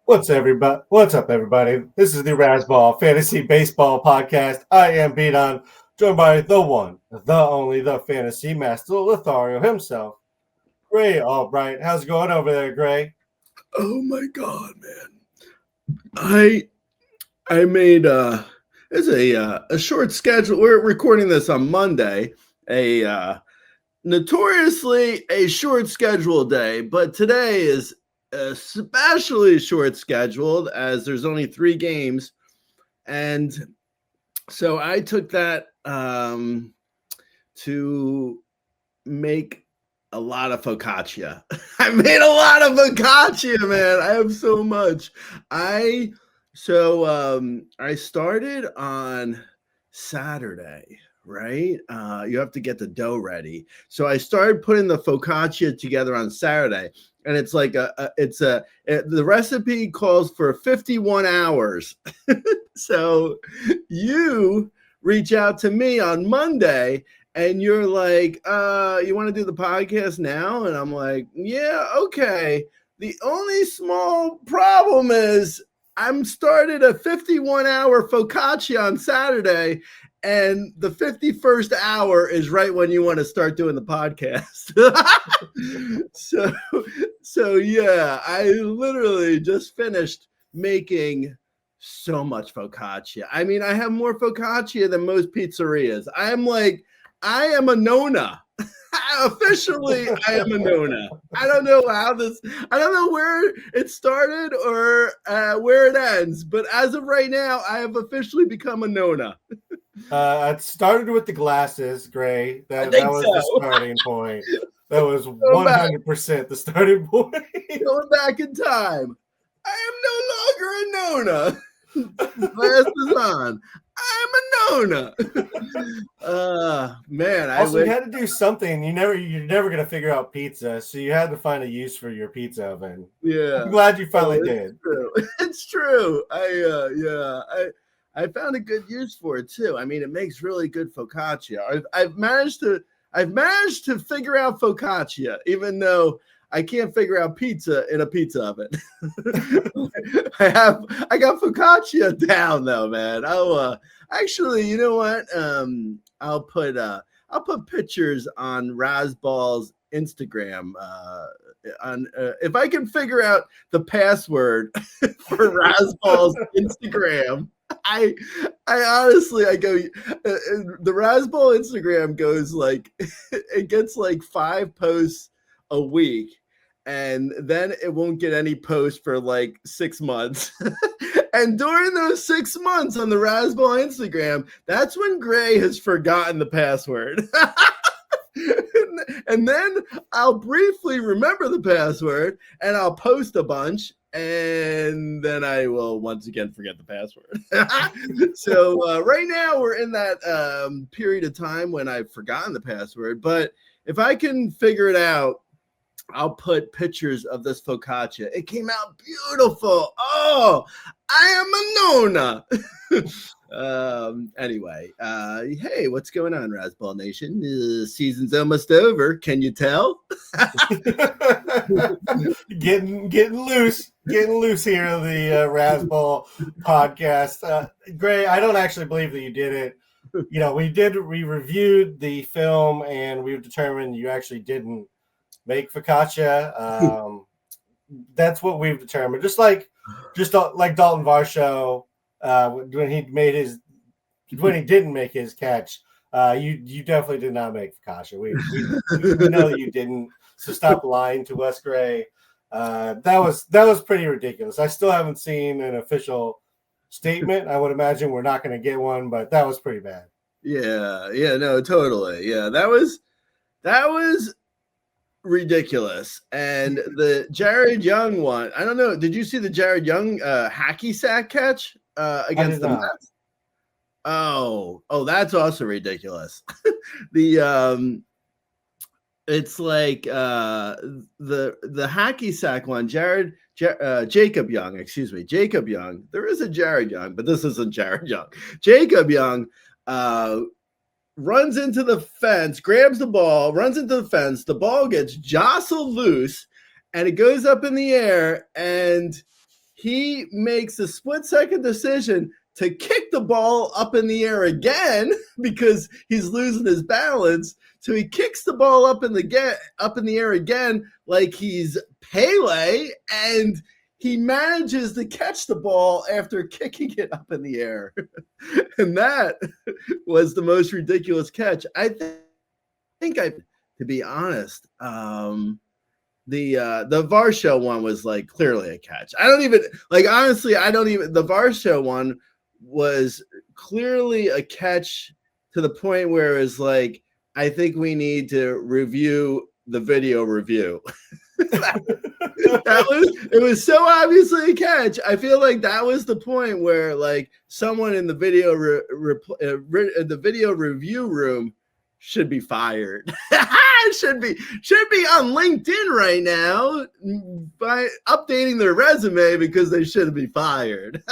What's up, everybody? This is the Razzball Fantasy Baseball Podcast. I am Beaton, joined by the one, the only, the Fantasy Master, Lothario himself, Gray Albright. How's it going over there, Gray? Oh my God, man! I made it's a short schedule. We're recording this on Monday, notoriously a short schedule day, but today is especially short scheduled as there's only 3 games, and so I took that to make a lot of focaccia. I made a lot of focaccia, man. I have so much. I started on Saturday, right? You have to get the dough ready. So I started putting the focaccia together on Saturday, and it's like the recipe calls for 51 hours. So you reach out to me on Monday and you're like, you want to do the podcast now? And I'm like, yeah, okay. The only small problem is I'm started a 51-hour focaccia on Saturday, and the 51st hour is right when you want to start doing the podcast. So yeah, I literally just finished making so much focaccia. I mean, I have more focaccia than most pizzerias. I am a Nona. Officially, I am a Nona. I don't know where it started or where it ends, but as of right now, I have officially become a Nona. It started with the glasses, Gray. That was the starting point. That was 100% the starting point. Going back in time. I am no longer a Nona. Glasses on. I'm a Nona. Man. Also, you had to do something. You're never gonna figure out pizza, so you had to find a use for your pizza oven. Yeah, I'm glad you finally did. True. It's true. I found a good use for it too. I mean, it makes really good focaccia. I've managed to figure out focaccia, even though I can't figure out pizza in a pizza oven. I got focaccia down though, man. Actually, you know what? I'll put pictures on Razzball's Instagram. If I can figure out the password for Razzball's Instagram, I honestly go. The Razzball Instagram goes like it gets like 5 posts a week, and then it won't get any posts for like 6 months. And during those 6 months on the Razzball Instagram, that's when Gray has forgotten the password. And then I'll briefly remember the password and I'll post a bunch, and then I will once again forget the password. So right now we're in that period of time when I've forgotten the password, but if I can figure it out, I'll put pictures of this focaccia. It came out beautiful. Oh, I am a Nona. Anyway, hey, what's going on, Razzball Nation? The season's almost over. Can you tell? getting loose here on the Razzball podcast. Gray, I don't actually believe that you did it. You know, we reviewed the film and we've determined you actually didn't make focaccia. That's what we've determined. Just like Dalton Varsho, when he didn't make his catch, you definitely did not make focaccia. We know that you didn't. So stop lying to us, Gray. That was pretty ridiculous. I still haven't seen an official statement. I would imagine we're not going to get one, but that was pretty bad. Yeah, no, totally. Yeah, that was ridiculous. And the Jared Young one, I don't know. Did you see the Jared Young hacky sack catch against the Mets? Oh, that's also ridiculous. It's like the hacky sack one, Jacob Young. There is a Jared Young, but this isn't Jared Young. Jacob Young runs into the fence, grabs the ball, runs into the fence. The ball gets jostled loose, and it goes up in the air, and he makes a split-second decision to kick the ball up in the air again because he's losing his balance. So he kicks the ball up in the air again like he's Pele, and he manages to catch the ball after kicking it up in the air. And that was the most ridiculous catch. I think to be honest, the Varsho one was like clearly a catch. The Varsho one was clearly a catch to the point where it's like, I think we need to review the video review. It was so obviously a catch. I feel like that was the point where like someone in the video the video review room should be fired. should be on LinkedIn right now by updating their resume because they should be fired.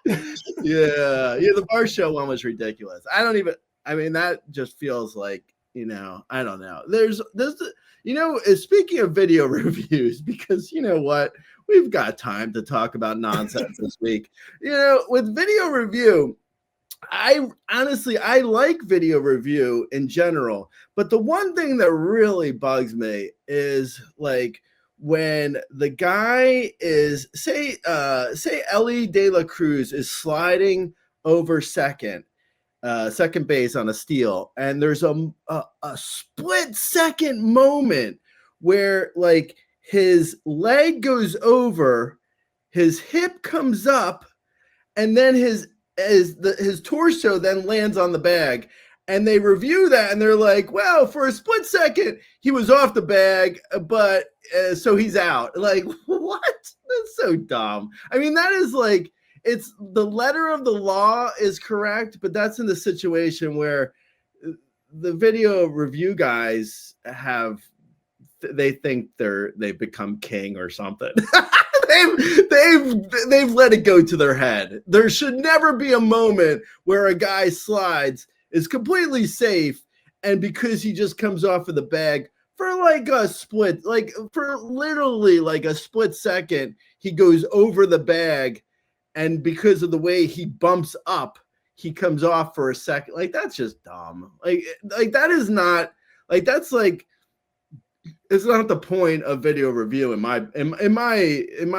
Yeah, the Varsho one was ridiculous. That just feels like, I don't know. There's speaking of video reviews, because you know what? We've got time to talk about nonsense this week. With video review, I like video review in general, but the one thing that really bugs me is like when the guy is say Ellie De La Cruz is sliding over second base on a steal, and there's a split second moment where like his leg goes over, his hip comes up, and then his torso then lands on the bag, and they review that and they're like, well, for a split second he was off the bag, but so he's out. Like, what? That's so dumb. That is like, it's the letter of the law is correct, but that's in the situation where the video review guys they think they've become king or something. they've let it go to their head. There should never be a moment where a guy slides, is completely safe, and because he just comes off of the bag for like a split, like for literally like a split second, he goes over the bag. And because of the way he bumps up, he comes off for a second. Like, that's just dumb. Like that is not like, that's like, it's not the point of video review in my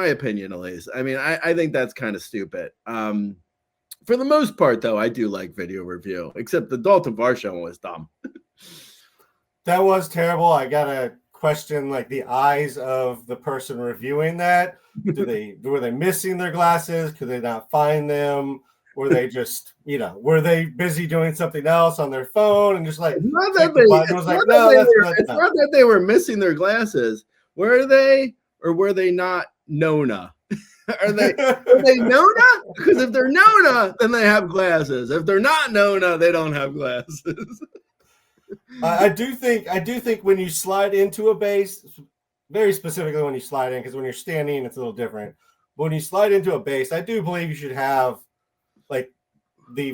opinion, at least. I think that's kind of stupid. For the most part, though, I do like video review, except the Dalton Varsho one was dumb. That was terrible. I gotta question like the eyes of the person reviewing that. Were they missing their glasses? Could they not find them? Were they just, were they busy doing something else on their phone and just like, it's not that they were missing their glasses. Were they, or were they not Nona? Are they Nona? Because if they're Nona, then they have glasses. If they're not Nona, they don't have glasses. I do think when you slide into a base, very specifically when you slide in, because when you're standing, it's a little different. But when you slide into a base, I do believe you should have like the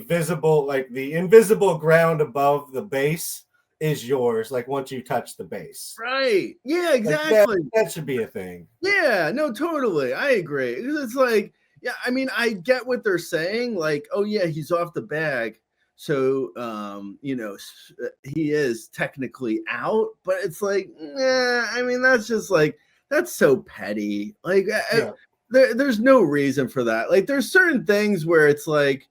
invisible ground above the base is yours. Like once you touch the base, right? Yeah, exactly. Like that should be a thing. Yeah, no, totally. I agree. It's like, yeah, I get what they're saying. Like, oh yeah, he's off the bag. So, he is technically out, but it's like, that's just like, that's so petty. Like, there's no reason for that. Like, there's certain things where it's like,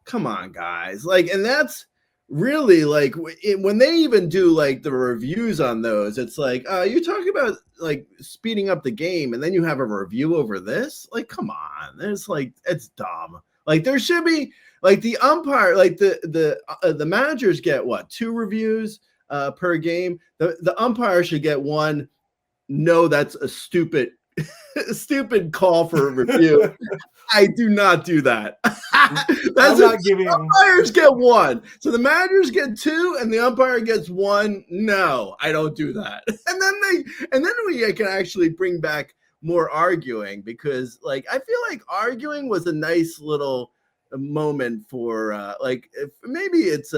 come on, guys. Like, and that's really like when they even do like the reviews on those, it's like, you're talking about like speeding up the game, and then you have a review over this. Like, come on. It's like, it's dumb. Like, there should be. Like the umpire, like the managers get what, 2 reviews per game. The umpire should get 1. No, that's a stupid call for a review. I do not do that. Umpires get 1, so the managers get 2, and the umpire gets 1. No, I don't do that. And then we can actually bring back more arguing, because like I feel like arguing was a nice little moment for maybe it's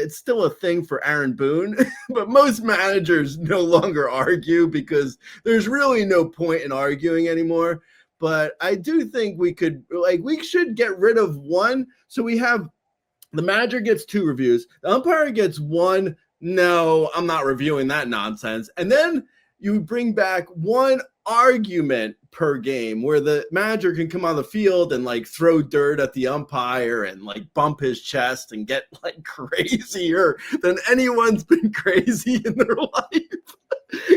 still a thing for Aaron Boone, but most managers no longer argue because there's really no point in arguing anymore. but I do think we should get rid of one. So we have the manager gets 2 reviews, the umpire gets 1. No, I'm not reviewing that nonsense. And then you bring back 1 argument per game where the manager can come on the field and like throw dirt at the umpire and like bump his chest and get like crazier than anyone's been crazy in their life.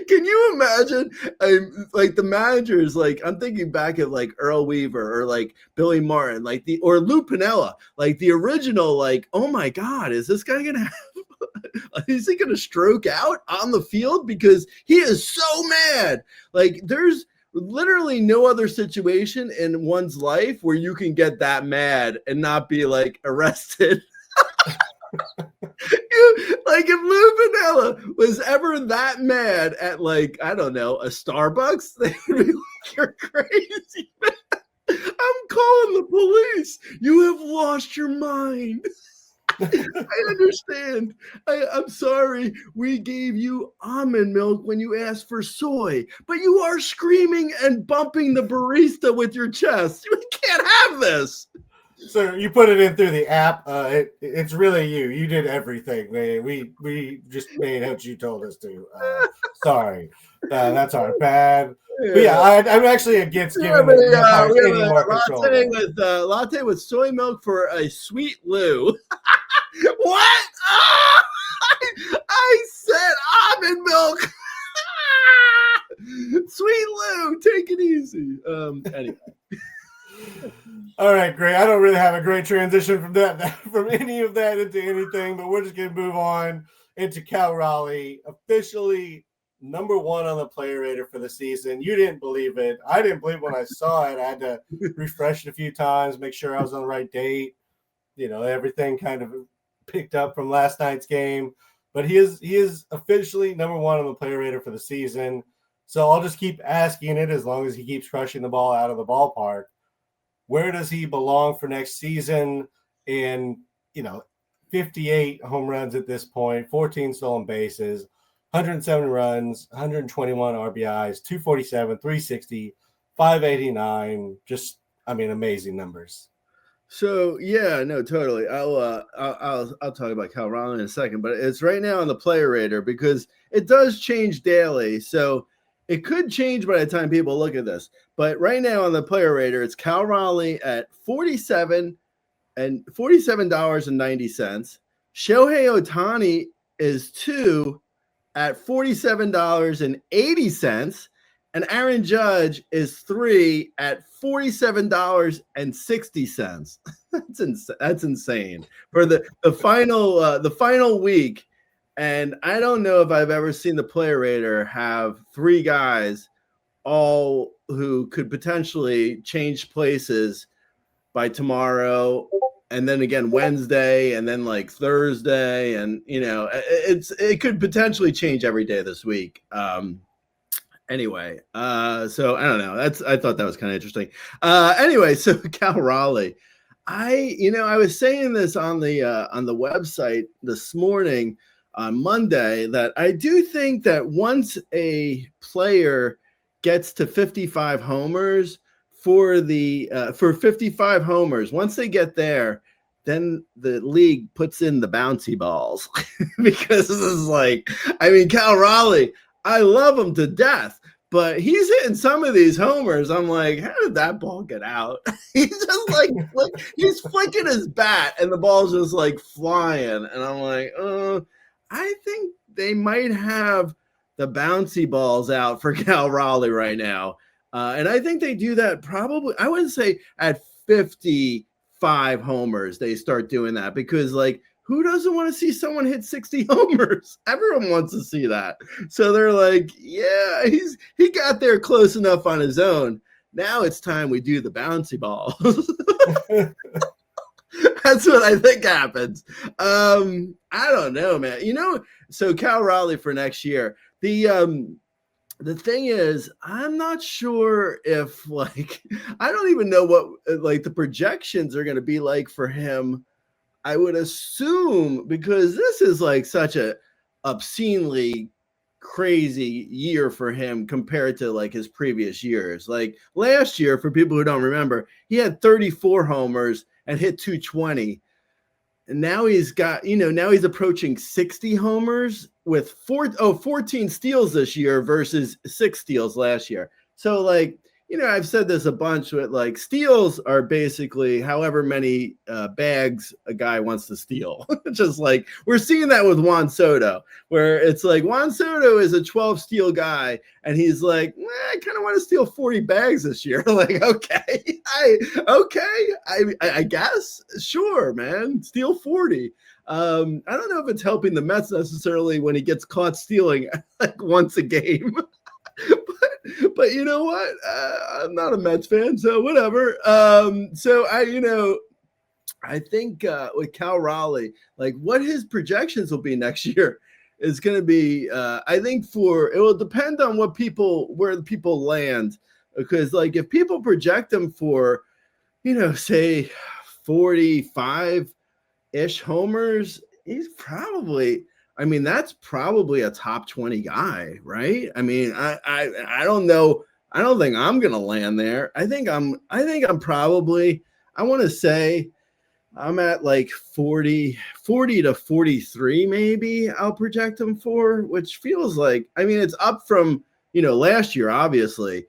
Can you imagine? Like the managers, like I'm thinking back at like Earl Weaver or like Billy Martin, or Lou Piniella, like the original, like, oh my God, is this guy gonna is he gonna stroke out on the field because he is so mad? Like there's literally no other situation in one's life where you can get that mad and not be like arrested. Like if Lou Piniella was ever that mad at like, I don't know, a Starbucks, they would be like, you're crazy, man. I'm calling the police. You have lost your mind. I understand. I'm sorry. We gave you almond milk when you asked for soy, but you are screaming and bumping the barista with your chest. You can't have this. So you put it in through the app. It's really you. You did everything. We just made what you told us to. Sorry. That's our bad. But yeah, I'm actually against giving any more control. Latte with soy milk for a sweet Lou. What? Oh, I said almond milk. Sweet Lou, take it easy. Anyway. All right, great. I don't really have a great transition from any of that into anything, but we're just going to move on into Cal Raleigh, officially number 1 on the player rater for the season. You didn't believe it. I didn't believe when I saw it. I had to refresh it a few times, make sure I was on the right date. You know, everything kind of picked up from last night's game. But he is officially number 1 on the player rater for the season. So I'll just keep asking it as long as he keeps crushing the ball out of the ballpark. Where does he belong for next season? And, 58 home runs at this point, 14 stolen bases, 107 runs, 121 RBIs, 247, 360, 589. Just, amazing numbers. So yeah, no, totally. I'll talk about Cal Raleigh in a second, but it's right now on the player rater because it does change daily. So it could change by the time people look at this. But right now on the player rater, it's Cal Raleigh at $47.90. Shohei Ohtani is 2 at $47.80. And Aaron Judge is 3 at $47.60. That's insane for the final week. And I don't know if I've ever seen the player rater have 3 guys all who could potentially change places by tomorrow, and then again Wednesday, and then like Thursday, and it could potentially change every day this week. Anyway, so I don't know. I thought that was kind of interesting. Anyway, so Cal Raleigh, I was saying this on the website this morning on Monday that I do think that once a player gets to 55 homers for 55 homers, once they get there, then the league puts in the bouncy balls because this is like, Cal Raleigh, I love him to death, but he's hitting some of these homers. I'm like, how did that ball get out? He's just like, he's flicking his bat and the ball's just like flying. And I'm like, I think they might have the bouncy balls out for Cal Raleigh right now. And I think they do that probably, I would say at 55 homers, they start doing that because like, who doesn't want to see someone hit 60 homers? Everyone wants to see that. So they're like, yeah, he got there close enough on his own. Now it's time we do the bouncy balls. That's what I think happens. I don't know, man. So Cal Raleigh for next year. The thing is, I'm not sure if I don't even know what the projections are going to be like for him. I would assume because this is such a obscenely crazy year for him compared to like his previous years. Like last year, for people who don't remember, he had 34 homers and hit 220. And now he's got, now he's approaching 60 homers with 14 steals this year versus 6 steals last year. So like, I've said this a bunch with like steals are basically however many bags a guy wants to steal. Just like we're seeing that with Juan Soto, where it's like Juan Soto is a 12 steal guy. And he's like, I kind of want to steal 40 bags this year. Like, okay, I guess. Sure, man. Steal 40. I don't know if it's helping the Mets necessarily when he gets caught stealing like once a game. But you know what? I'm not a Mets fan, so whatever. So I think with Cal Raleigh, like what his projections will be next year is going to be. I think it will depend on where the people land, because like if people project him for, say 45-ish homers, he's probably. I mean, that's probably a top 20 guy, right? I mean, I don't know. I don't think I'm gonna land there. I think I'm probably, I want to say I'm at like 40 to 43, maybe I'll project him for, which feels like, I mean, it's up from, last year, obviously,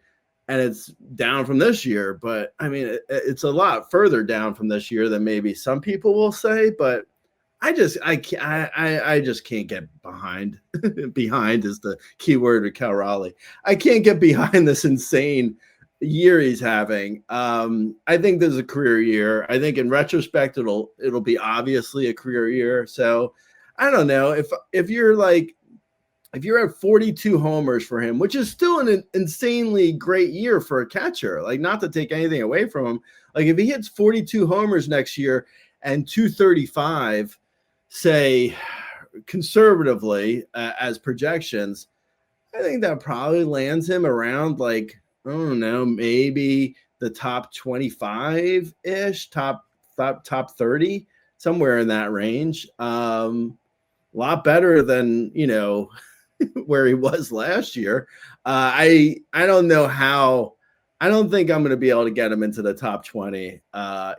and it's down from this year, but I mean, it's a lot further down from this year than maybe some people will say, but I just can't get behind. Behind is the key word with Cal Raleigh. I can't get behind this insane year he's having. I think this is a career year. I think in retrospect, it'll be obviously a career year. So I don't know if you're at 42 homers for him, which is still an insanely great year for a catcher. Like, not to take anything away from him. Like if he hits 42 homers next year and 235. Say conservatively as projections, I think that probably lands him around like, I don't know, maybe the top 25-ish, top 30, somewhere in that range. A lot better than, where he was last year. I don't know how. I don't think I'm going to be able to get him into the top 20,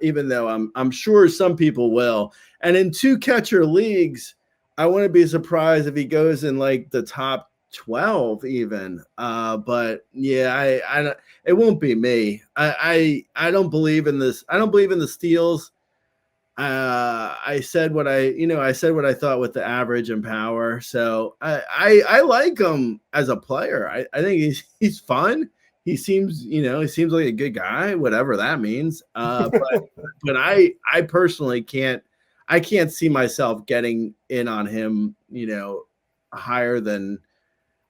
even though I'm sure some people will. And in 2 catcher leagues, I wouldn't be surprised if he goes in like the top 12 even. But yeah, it won't be me. I don't believe in this. I don't believe in the steals. I said what I thought with the average and power. So I like him as a player. I think he's fun. He seems like a good guy, whatever that means. But I personally can't see myself getting in on him, higher than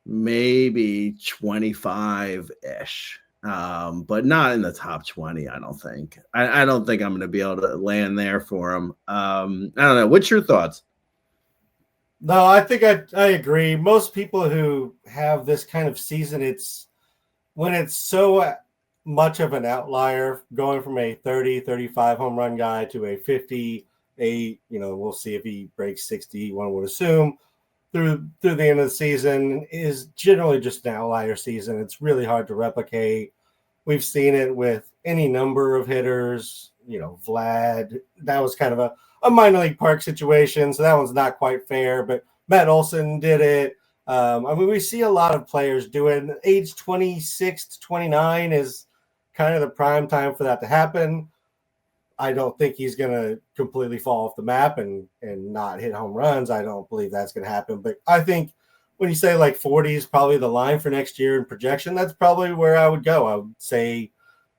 maybe 25-ish. But not in the top 20, I don't think. I don't think I'm going to be able to land there for him. I don't know. What's your thoughts? No, I think I agree. Most people who have this kind of season, it's when it's so much of an outlier, going from a 30, 35 home run guy to a 58, we'll see if he breaks 60, one would assume, through the end of the season, is generally just an outlier season. It's really hard to replicate. We've seen it with any number of hitters. Vlad, that was kind of a minor league park situation, so that one's not quite fair, but Matt Olson did it. We see a lot of players do it. Age 26 to 29 is kind of the prime time for that to happen. I don't think he's going to completely fall off the map and not hit home runs. I don't believe that's going to happen. But I think when you say like 40 is probably the line for next year in projection, that's probably where I would go. I would say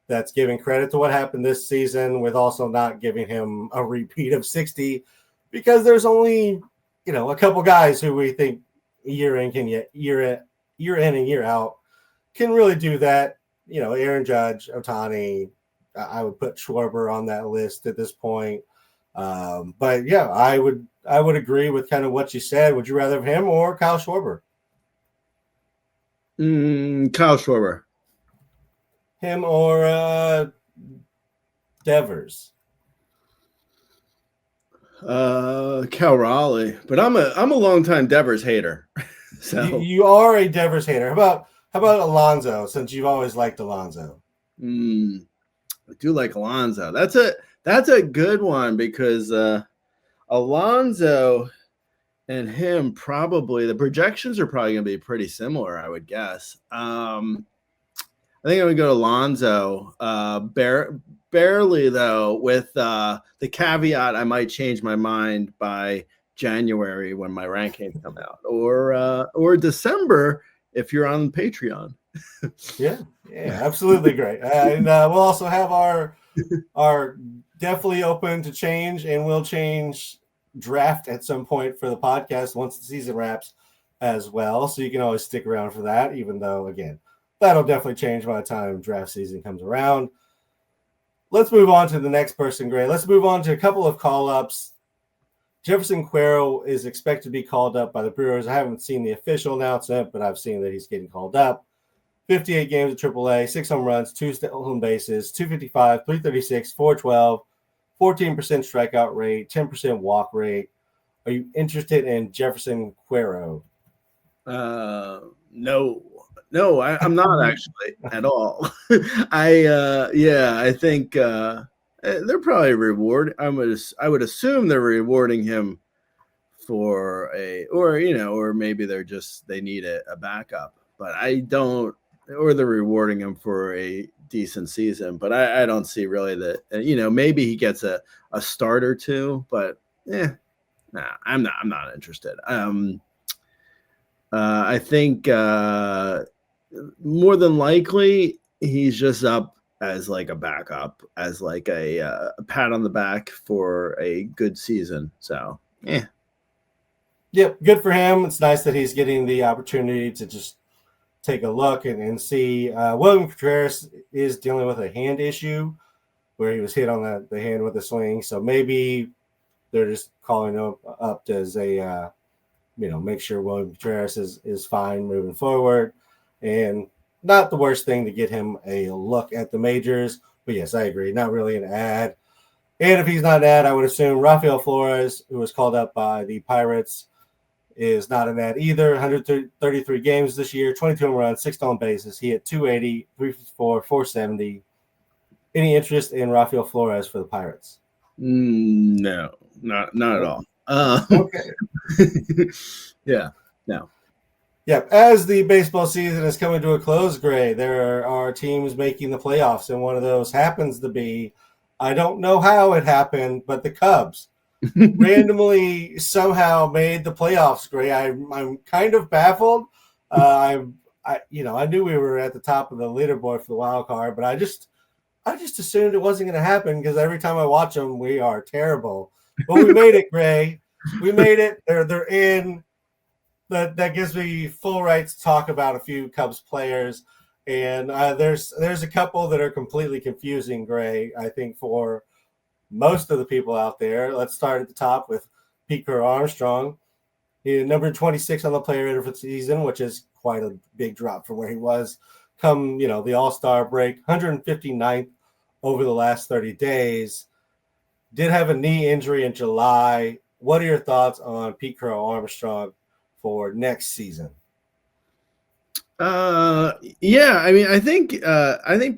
that's giving credit to what happened this season with also not giving him a repeat of 60, because there's only, a couple guys who we think year in and year out can really do that. Aaron Judge, Ohtani, I would put Schwarber on that list at this point. But yeah, I would agree with kind of what you said. Would you rather have him or Kyle Schwarber? Kyle Schwarber. Him or Devers? Cal Raleigh, but I'm a longtime Devers hater. So you are a Devers hater. How about Alonso? Since you've always liked Alonso. I do like Alonso. That's a good one because Alonso and him probably the projections are probably going to be pretty similar, I would guess. I think I'm going to go to Alonso. Barely though, with the caveat I might change my mind by January when my rankings come out, or December if you're on Patreon. Yeah, absolutely great. And we'll also have our definitely open to change, and we'll change draft at some point for the podcast once the season wraps as well. So you can always stick around for that, even though, again, that'll definitely change by the time draft season comes around. Let's move on to the next person, Gray. Let's move on to a couple of call-ups. Jefferson Cuero is expected to be called up by the Brewers. I haven't seen the official announcement, but I've seen that he's getting called up. 58 games at AAA, 6 home runs, 2 stolen bases, 255, 336, 412, 14% strikeout rate, 10% walk rate. Are you interested in Jefferson Cuero? No, I'm not actually at all. I think they're probably I would assume they're rewarding him for or maybe they need a backup, but I don't. Or they're rewarding him for a decent season, but I don't see really that. Maybe he gets a start or two, but I'm not interested. I think more than likely he's just up as like a backup, as like a pat on the back for a good season. So Yep, good for him. It's nice that he's getting the opportunity to just take a look and see. William Contreras is dealing with a hand issue where he was hit on the hand with a swing. So maybe they're just calling him up as a, make sure William Contreras is fine moving forward. And not the worst thing to get him a look at the majors. But yes, I agree. Not really an ad. And if he's not an ad, I would assume Rafael Flores, who was called up by the Pirates, is not an ad either. 133 games this year, 22 home runs, 6 stolen bases. He hit 280, 354, 470. Any interest in Rafael Flores for the Pirates? No, not at all. Okay. Yeah, no. Yep. As the baseball season is coming to a close, Gray, there are teams making the playoffs, and one of those happens to be, I don't know how it happened, but the Cubs randomly somehow made the playoffs. Gray, I'm kind of baffled. I knew we were at the top of the leaderboard for the wild card, but I just assumed it wasn't going to happen because every time I watch them, we are terrible. But we made it, Gray. We made it. They're in. That gives me full rights to talk about a few Cubs players, and there's a couple that are completely confusing, Gray, I think, for most of the people out there. Let's start at the top with Pete Crow-Armstrong. He's number 26 on the player rater for the season, which is quite a big drop from where he was come, the All-Star break. 159th over the last 30 days. Did have a knee injury in July. What are your thoughts on Pete Crow-Armstrong for next season? I think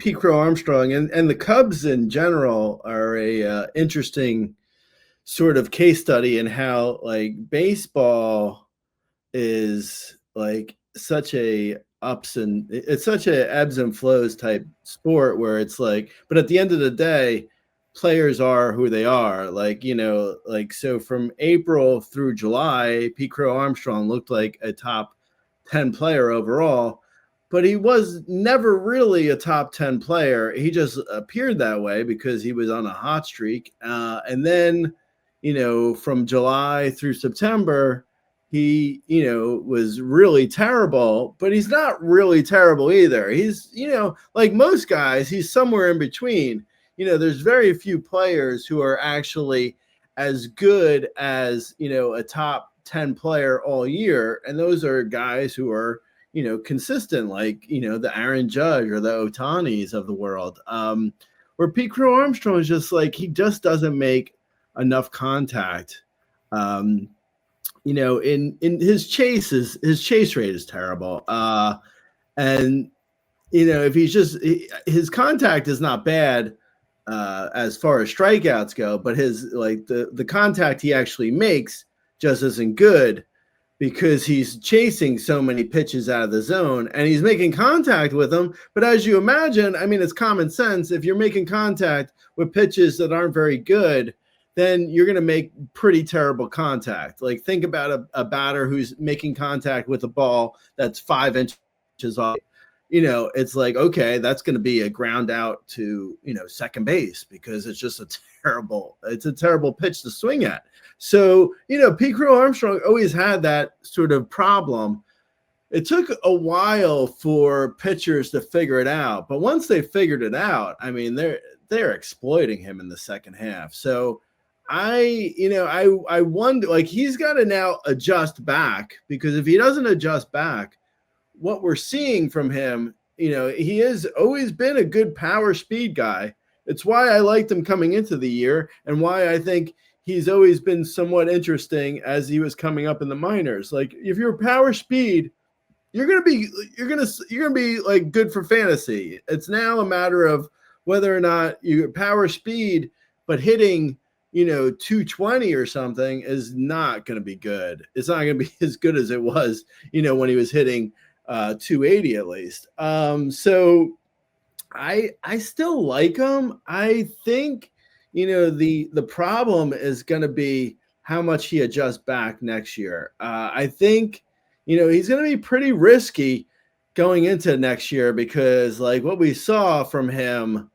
Pete Crow-Armstrong and the Cubs in general are a interesting sort of case study in how like baseball is like such a it's such a ebbs and flows type sport where it's like, but at the end of the day, players are who they are. So from April through July, Pete Crow-Armstrong looked like a top 10 player overall, but he was never really a top 10 player. He just appeared that way because he was on a hot streak. And then, from July through September, he, was really terrible, but he's not really terrible either. He's, like most guys, he's somewhere in between. There's very few players who are actually as good as, a top 10 player all year. And those are guys who are, consistent, like, the Aaron Judge or the Otanis of the world. Where Pete Crow-Armstrong is just like, he just doesn't make enough contact in his chase rate is terrible. And if his contact is not bad as far as strikeouts go, but his the contact he actually makes just isn't good because he's chasing so many pitches out of the zone and he's making contact with them. But as you imagine, I mean, it's common sense. If you're making contact with pitches that aren't very good, then you're going to make pretty terrible contact. Like think about a batter who's making contact with a ball that's 5 inches off. It's like, okay, that's going to be a ground out to, second base because it's just a terrible pitch to swing at. So, Pete Crow-Armstrong always had that sort of problem. It took a while for pitchers to figure it out, but once they figured it out, I mean, they're exploiting him in the second half. So I wonder, like, he's got to now adjust back, because if he doesn't adjust back, what we're seeing from him, he has always been a good power speed guy. It's why I liked him coming into the year and why I think he's always been somewhat interesting as he was coming up in the minors. Like if you're power speed, you're going to be like good for fantasy. It's now a matter of whether or not you power speed, but hitting, 220 or something is not going to be good. It's not going to be as good as it was, when he was hitting 280 at least. So I still like him. I think, the problem is going to be how much he adjusts back next year. I think, he's going to be pretty risky going into next year because like what we saw from him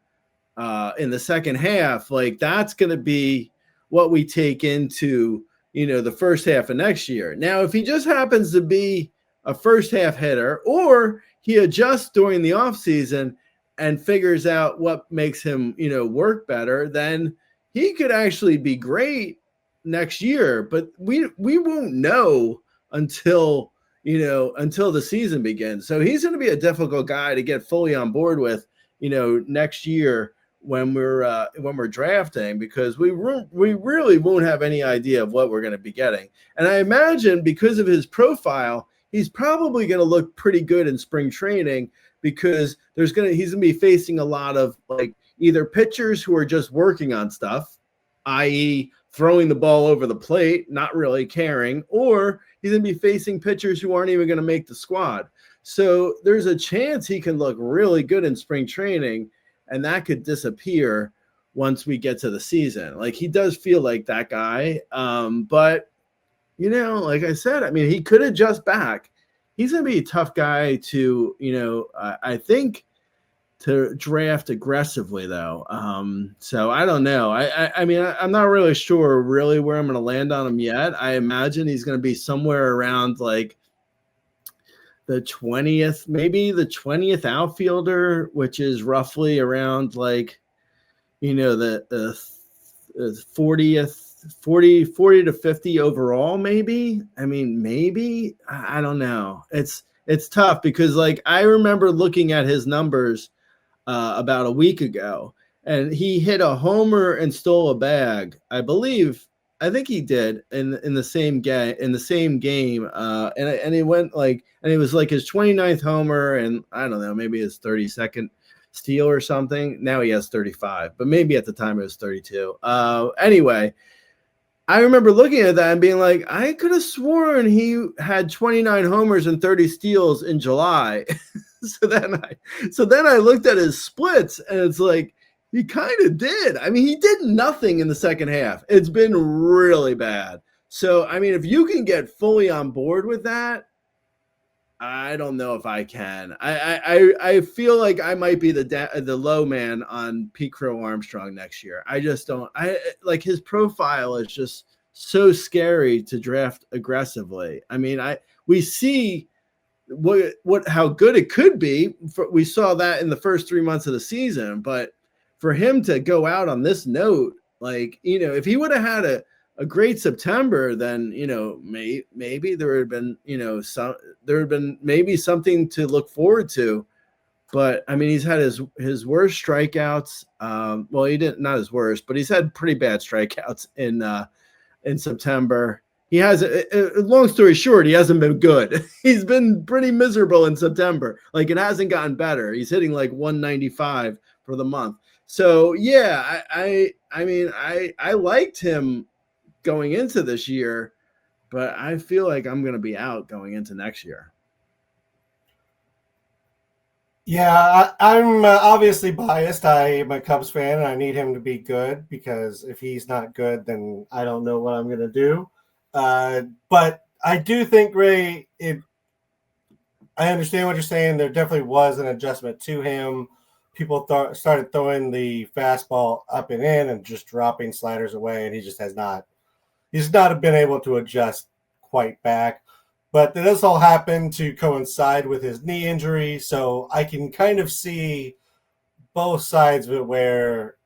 in the second half, like that's going to be what we take into, the first half of next year. Now, if he just happens to be a first half hitter, or he adjusts during the offseason and figures out what makes him, work better, then he could actually be great next year. But we won't know until the season begins. So he's going to be a difficult guy to get fully on board with, next year when we're drafting, because we really won't have any idea of what we're going to be getting. And I imagine because of his profile, he's probably going to look pretty good in spring training because he's going to be facing a lot of like either pitchers who are just working on stuff, i.e. throwing the ball over the plate, not really caring, or he's going to be facing pitchers who aren't even going to make the squad. So there's a chance he can look really good in spring training, and that could disappear once we get to the season. Like he does feel like that guy. But like I said, I mean, he could adjust back. He's going to be a tough guy to, I think, to draft aggressively, though. So I don't know. I mean, I'm not really sure really where I'm going to land on him yet. I imagine he's going to be somewhere around like the 20th, maybe the 20th outfielder, which is roughly around like, the 40 to 50 overall, maybe. I mean, maybe. I don't know. It's tough because like I remember looking at his numbers about a week ago, and he hit a homer and stole a bag. I think he did in the same game and it went like, and it was like his 29th homer, and I don't know, maybe his 32nd steal or something. Now he has 35, but maybe at the time it was 32. Anyway, I remember looking at that and being like, I could have sworn he had 29 homers and 30 steals in July. So then I looked at his splits, and it's like, he kind of did. I mean, he did nothing in the second half. It's been really bad. So, I mean, if you can get fully on board with that, I don't know if I can. I feel like I might be the low man on Pete Crow-Armstrong next year. I just don't. Like his profile is just so scary to draft aggressively. I mean, we see how good it could be. We saw that in the first 3 months of the season, but for him to go out on this note, like, if he would have had a great September, then, maybe there would have been, maybe something to look forward to. But I mean, he's had his worst strikeouts. Well, he didn't, not his worst, but he's had pretty bad strikeouts in September. he hasn't. Long story short, he hasn't been good. He's been pretty miserable in September. Like, it hasn't gotten better. He's hitting like 195 for the month. So yeah, I mean, I liked him going into this year, but I feel like I'm going to be out going into next year. Yeah, I'm obviously biased. I am a Cubs fan, and I need him to be good, because if he's not good, then I don't know what I'm going to do. But I do think, Ray, I understand what you're saying. There definitely was an adjustment to him. People started throwing the fastball up and in and just dropping sliders away, and he just has not. He's not been able to adjust quite back. But this all happened to coincide with his knee injury, so I can kind of see both sides of it, where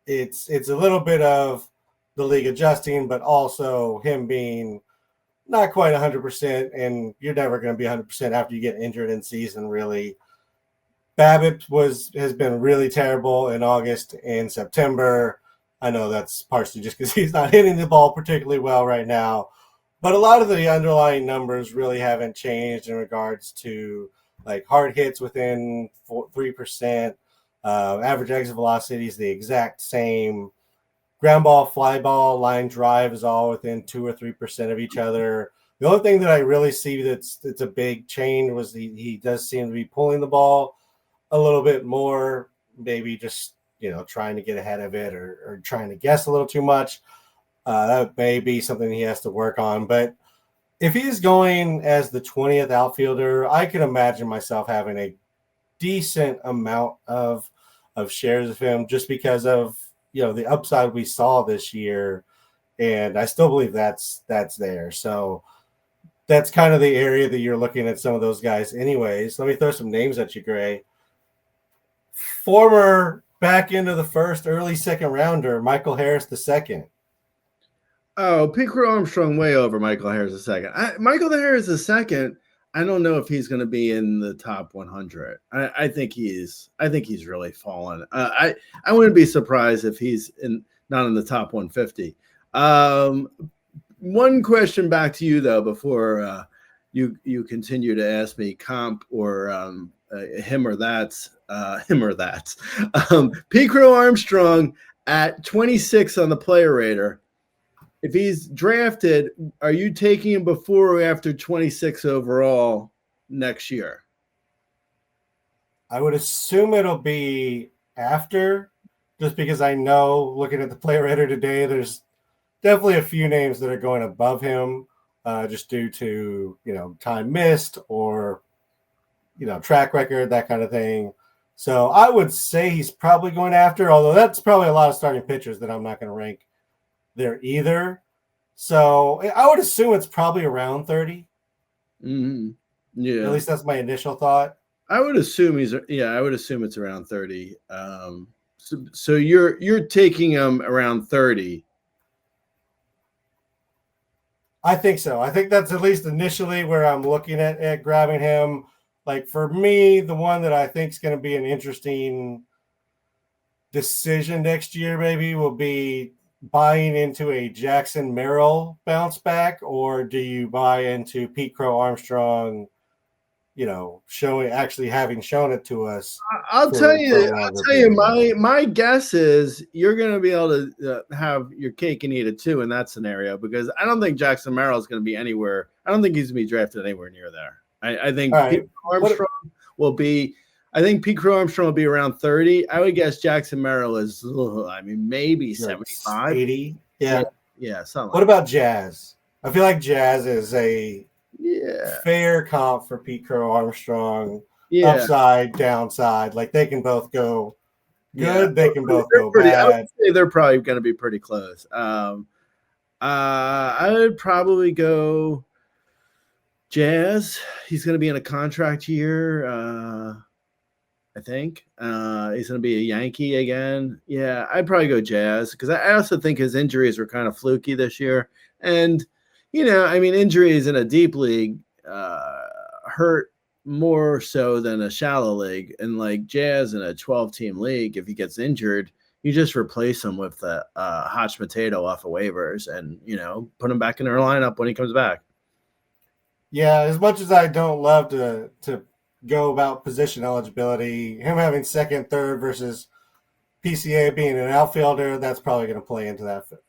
it's a little bit of the league adjusting, but also him being not quite 100%, and you're never going to be 100% after you get injured in season, really. BABIP has been really terrible in August and September. I know that's partially just because he's not hitting the ball particularly well right now. But a lot of the underlying numbers really haven't changed in regards to like hard hits within 3%. Average exit velocity is the exact same. Ground ball, fly ball, line drive is all within 2 or 3% of each other. The only thing that I really see that's a big change was he does seem to be pulling the ball a little bit more, maybe just trying to get ahead of it or trying to guess a little too much. That may be something he has to work on. But if he's going as the 20th outfielder, I can imagine myself having a decent amount of shares of him, just because of the upside we saw this year, and I still believe that's there. So that's kind of the area that you're looking at some of those guys. Anyways, let me throw some names at you, Gray. Former back into the first, early second rounder, Michael Harris II. Oh, Pete Crow-Armstrong way over Michael Harris II. Michael Harris II, I don't know if he's going to be in the top 100. I think he's really fallen. I wouldn't be surprised if he's not in the top 150. One question back to you though, before you continue to ask me comp or him or that. Pete Crow-Armstrong at 26 on the player rater. If he's drafted, are you taking him before or after 26 overall next year? I would assume it'll be after, just because I know, looking at the player rater today, there's definitely a few names that are going above him, just due to time missed or track record, that kind of thing. So I would say he's probably going after, although that's probably a lot of starting pitchers that I'm not going to rank there either. So I would assume it's probably around 30. Mm-hmm. Yeah. At least that's my initial thought. I would assume I would assume it's around 30. So you're taking him around 30. I think so. I think that's at least initially where I'm looking at grabbing him. Like, for me, the one that I think is going to be an interesting decision next year maybe will be buying into a Jackson Merrill bounce back, or do you buy into Pete Crow-Armstrong, having shown it to us? I'll tell you, my guess is you're going to be able to have your cake and eat it too in that scenario, because I don't think Jackson Merrill is going to be anywhere. I don't think he's going to be drafted anywhere near there. I think Pete Crow-Armstrong will be. I think Pete Crow-Armstrong will be around 30. I would guess Jackson Merrill is, maybe 75, 80. Yeah, something. What about Jazz? I feel like Jazz is a fair comp for Pete Crow-Armstrong. Yeah. Upside, downside, like they can both go good. They can both go bad. I would say they're probably going to be pretty close. I would probably go Jazz. He's going to be in a contract year. I think he's going to be a Yankee again. Yeah, I'd probably go Jazz, because I also think his injuries were kind of fluky this year. And, injuries in a deep league hurt more so than a shallow league. And like Jazz in a 12-team league, if he gets injured, you just replace him with the hot potato off of waivers and, put him back in our lineup when he comes back. Yeah, as much as I don't love to go about position eligibility, him having second, third versus PCA being an outfielder, that's probably going to play into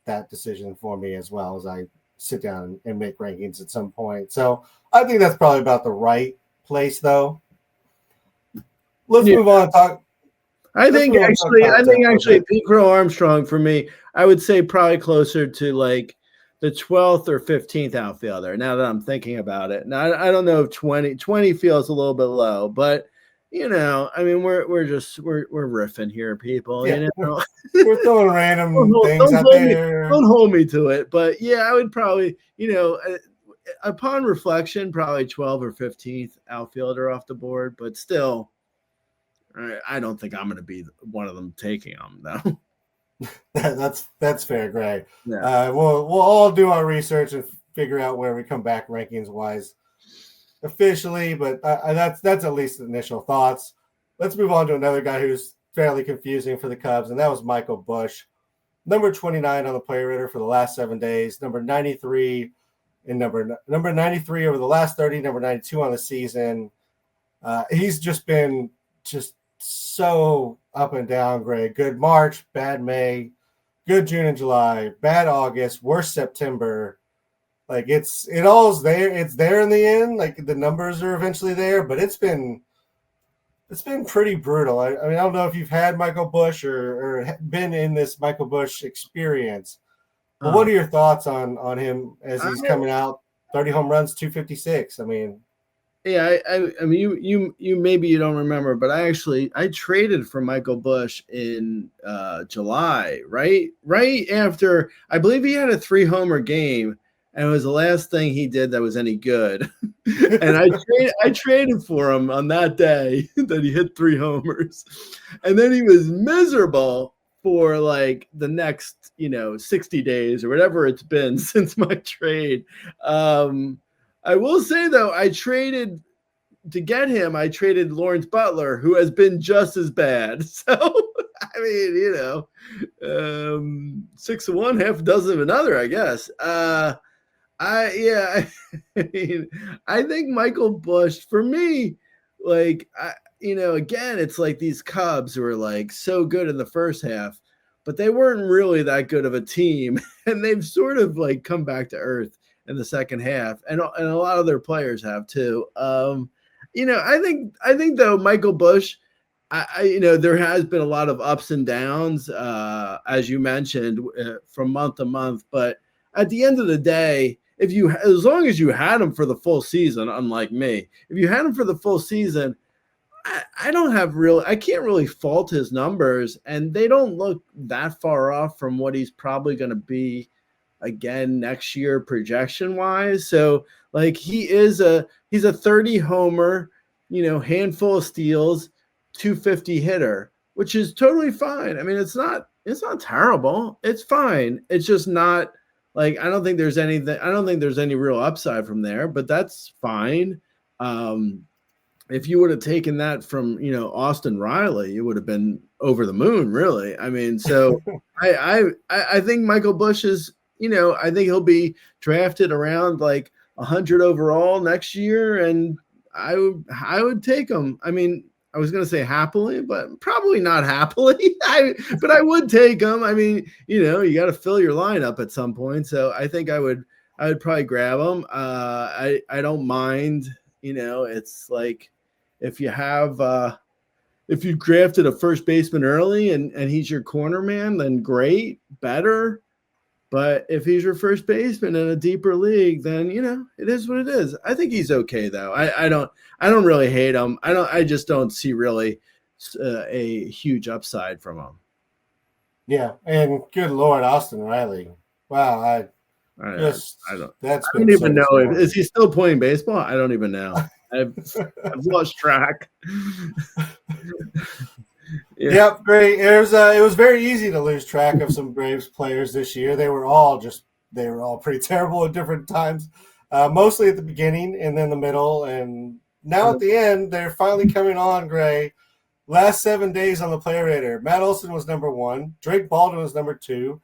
that decision for me as well as I sit down and make rankings at some point. So I think that's probably about the right place, though. Let's move on and talk. I think actually Pete Crow-Armstrong for me, I would say probably closer to like the 12th or 15th outfielder. Now that I'm thinking about it, now I don't know if 20 feels a little bit low, but I mean we're riffing here, people. Yeah, we're throwing random things out there. Don't hold me to it, but yeah, I would probably upon reflection, probably 12th or 15th outfielder off the board, but still. I don't think I'm going to be one of them taking them, though. That's fair, Gray. Yeah. We'll all do our research and figure out where we come back rankings wise officially, but that's at least initial thoughts. Let's move on to another guy who's fairly confusing for the Cubs, and that was Michael Busch, number 29 on the player rater for the last 7 days, number 93 and number 93 over the last 30, number 92 on the season. He's just been so up and down, Greg. Good March, bad May, good June and July, bad August, worse September. Like it's there. It's there in the end. Like the numbers are eventually there, but it's been pretty brutal. I mean, I don't know if you've had Michael Busch or been in this Michael Busch experience. But what are your thoughts on him as he's coming out? 30 home runs, 256. I mean. Yeah, I mean, you maybe you don't remember, but I traded for Michael Busch in July, right after I believe he had a 3-homer game, and it was the last thing he did that was any good. And I traded for him on that day that he hit 3 homers, and then he was miserable for like the next 60 days or whatever it's been since my trade. I will say, though, I traded to get him. I traded Lawrence Butler, who has been just as bad. So, I mean, 6 of one, half a dozen of another, I guess. I think Michael Busch, for me, like, again, it's like these Cubs who are like so good in the first half, but they weren't really that good of a team. And they've sort of like come back to earth in the second half, and a lot of their players have too. I think though Michael Busch, there has been a lot of ups and downs, as you mentioned, from month to month. But at the end of the day, as long as you had him for the full season, unlike me, if you had him for the full season, I can't really fault his numbers, and they don't look that far off from what he's probably going to be again next year projection wise. So like he's a 30 homer, handful of steals, 250 hitter, which is totally fine. I mean, it's not terrible. It's fine. It's just not like, I don't think there's any real upside from there, but that's fine. If you would have taken that from, Austin Riley, it would have been over the moon, really. I mean, so I think Michael Busch is, I think he'll be drafted around like 100 overall next year, and I would take him. I mean, I was going to say happily, but probably not happily. But I would take him. I mean, you got to fill your lineup at some point, so I think I would probably grab him. I don't mind. It's like if you drafted a first baseman early and he's your corner man, then great, better. But if he's your first baseman in a deeper league, then it is what it is. I think he's okay though. I don't really hate him. I just don't see really a huge upside from him. Yeah, and good Lord, Austin Riley. Wow, I don't even know is he still playing baseball? I don't even know. I've lost track. Yeah. Yep, great. It was very easy to lose track of some Braves players this year. They were all pretty terrible at different times, mostly at the beginning and then the middle, and now at the end they're finally coming on. Gray, Last 7 days on the player radar. Matt Olson was number 1. Drake Baldwin was number 2.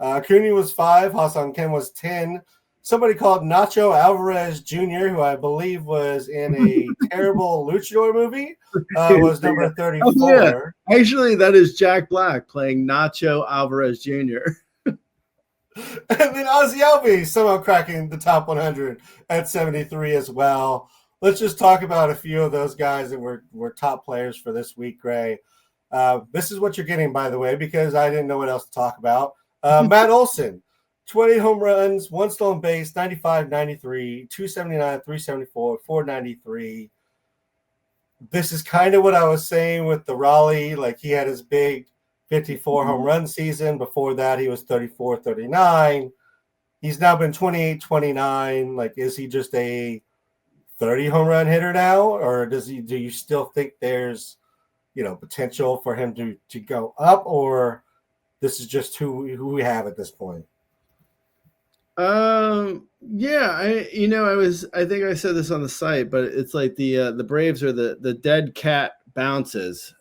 Acuna was 5. Hassan Ken was 10. Somebody called Nacho Alvarez Jr., who I believe was in a terrible luchador movie, was number 34. Oh, yeah. Actually, that is Jack Black playing Nacho Alvarez Jr. And then Ozzy Albies somehow cracking the top 100 at 73 as well. Let's just talk about a few of those guys that were top players for this week, Gray. This is what you're getting, by the way, because I didn't know what else to talk about. Matt Olson, 20 home runs, 1 stolen base, 95, 93, 279, 374, 493. This is kind of what I was saying with the Raleigh. Like, he had his big 54 home run season. Before that, he was 34, 39. He's now been 28, 29. Like, is he just a 30 home run hitter now? Or do you still think there's, potential for him to go up? Or this is just who we have at this point? Yeah, I think I said this on the site, but it's like the Braves are the dead cat bounces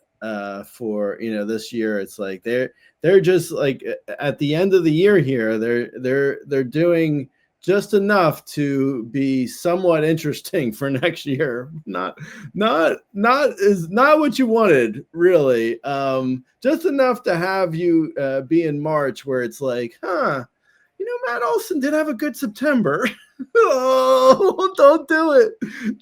for this year. It's like they're just like at the end of the year here, they're doing just enough to be somewhat interesting for next year. Not what you wanted, really. Just enough to have you be in March where it's like, Matt Olson did have a good September. Oh, don't do it.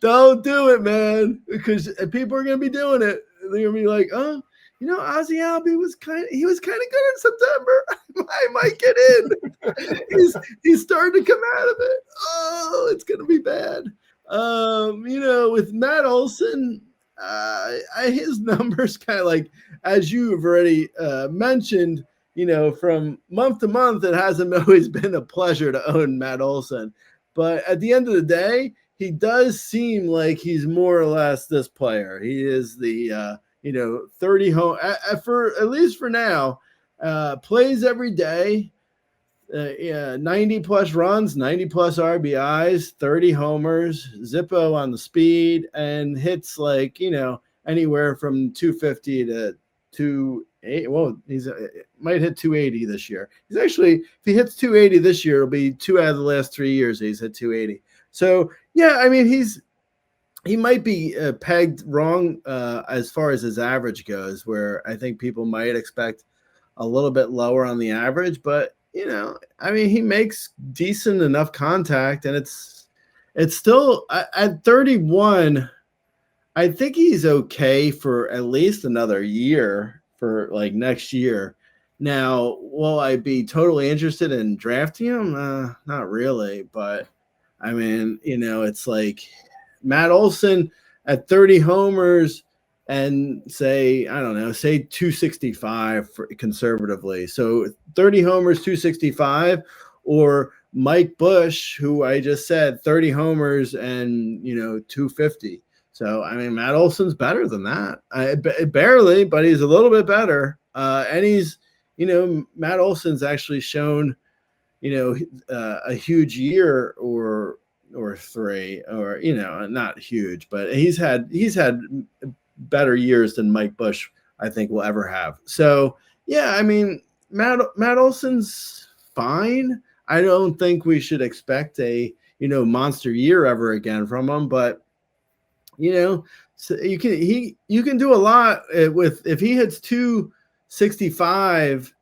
Don't do it, man. Because people are going to be doing it. They're going to be like, Ozzy Albies was kind of good in September. I might get in. He's starting to come out of it. Oh, it's going to be bad. With Matt Olson, his numbers kind of like, as you have already mentioned, from month to month, it hasn't always been a pleasure to own Matt Olson. But at the end of the day, he does seem like he's more or less this player. He is the, 30 home, at least for now, plays every day, 90 plus runs, 90 plus RBIs, 30 homers, Zippo on the speed, and hits like, anywhere from 250 to 280. Well, he's might hit 280 this year. He's actually, if he hits 280 this year, it'll be 2 out of the last 3 years he's hit 280. So yeah, I mean, he might be pegged wrong as far as his average goes, where I think people might expect a little bit lower on the average, but he makes decent enough contact, and it's still at 31. I think he's okay for at least another year, for like next year. Now, will I be totally interested in drafting him? Not really, but I mean, it's like Matt Olson at 30 homers and say 265 conservatively. So 30 homers, 265, or Mike Busch, who I just said 30 homers and 250. So, I mean, Matt Olson's better than that. Barely, but he's a little bit better. And he's, Matt Olson's actually shown, a huge year or 3, or, not huge, but he's had better years than Mike Busch, I think, will ever have. So, yeah, I mean, Matt Olson's fine. I don't think we should expect a, monster year ever again from him, but so you can do a lot with, if he hits 265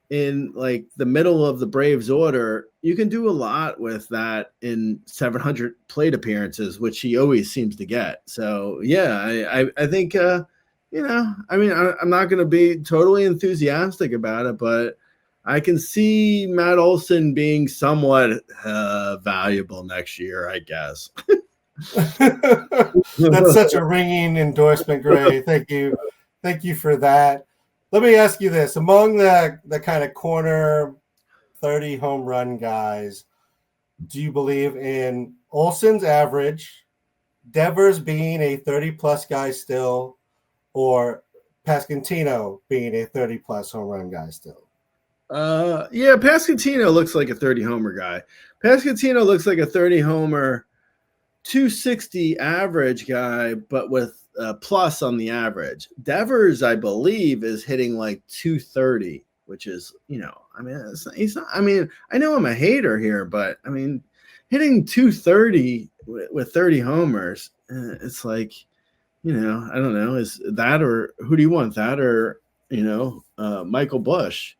in like the middle of the Braves order, you can do a lot with that in 700 plate appearances, which he always seems to get. So yeah, I think I'm not going to be totally enthusiastic about it, but I can see Matt Olson being somewhat valuable next year, I guess. That's such a ringing endorsement, Gray. Thank you for that. Let me ask you this: among the kind of corner 30 home run guys, do you believe in Olson's average, Devers being a 30 plus guy still, or Pasquantino being a 30 plus home run guy still? Yeah, Pasquantino looks like a 30 homer guy. Pasquantino looks like a 30 homer 260 average guy, but with plus on the average. Devers, I believe, is hitting like 230, which is, I mean, he's not. I mean, I know I'm a hater here, but I mean, hitting 230 with 30 homers, it's like, I don't know, is that, or who do you want, that or Michael Busch?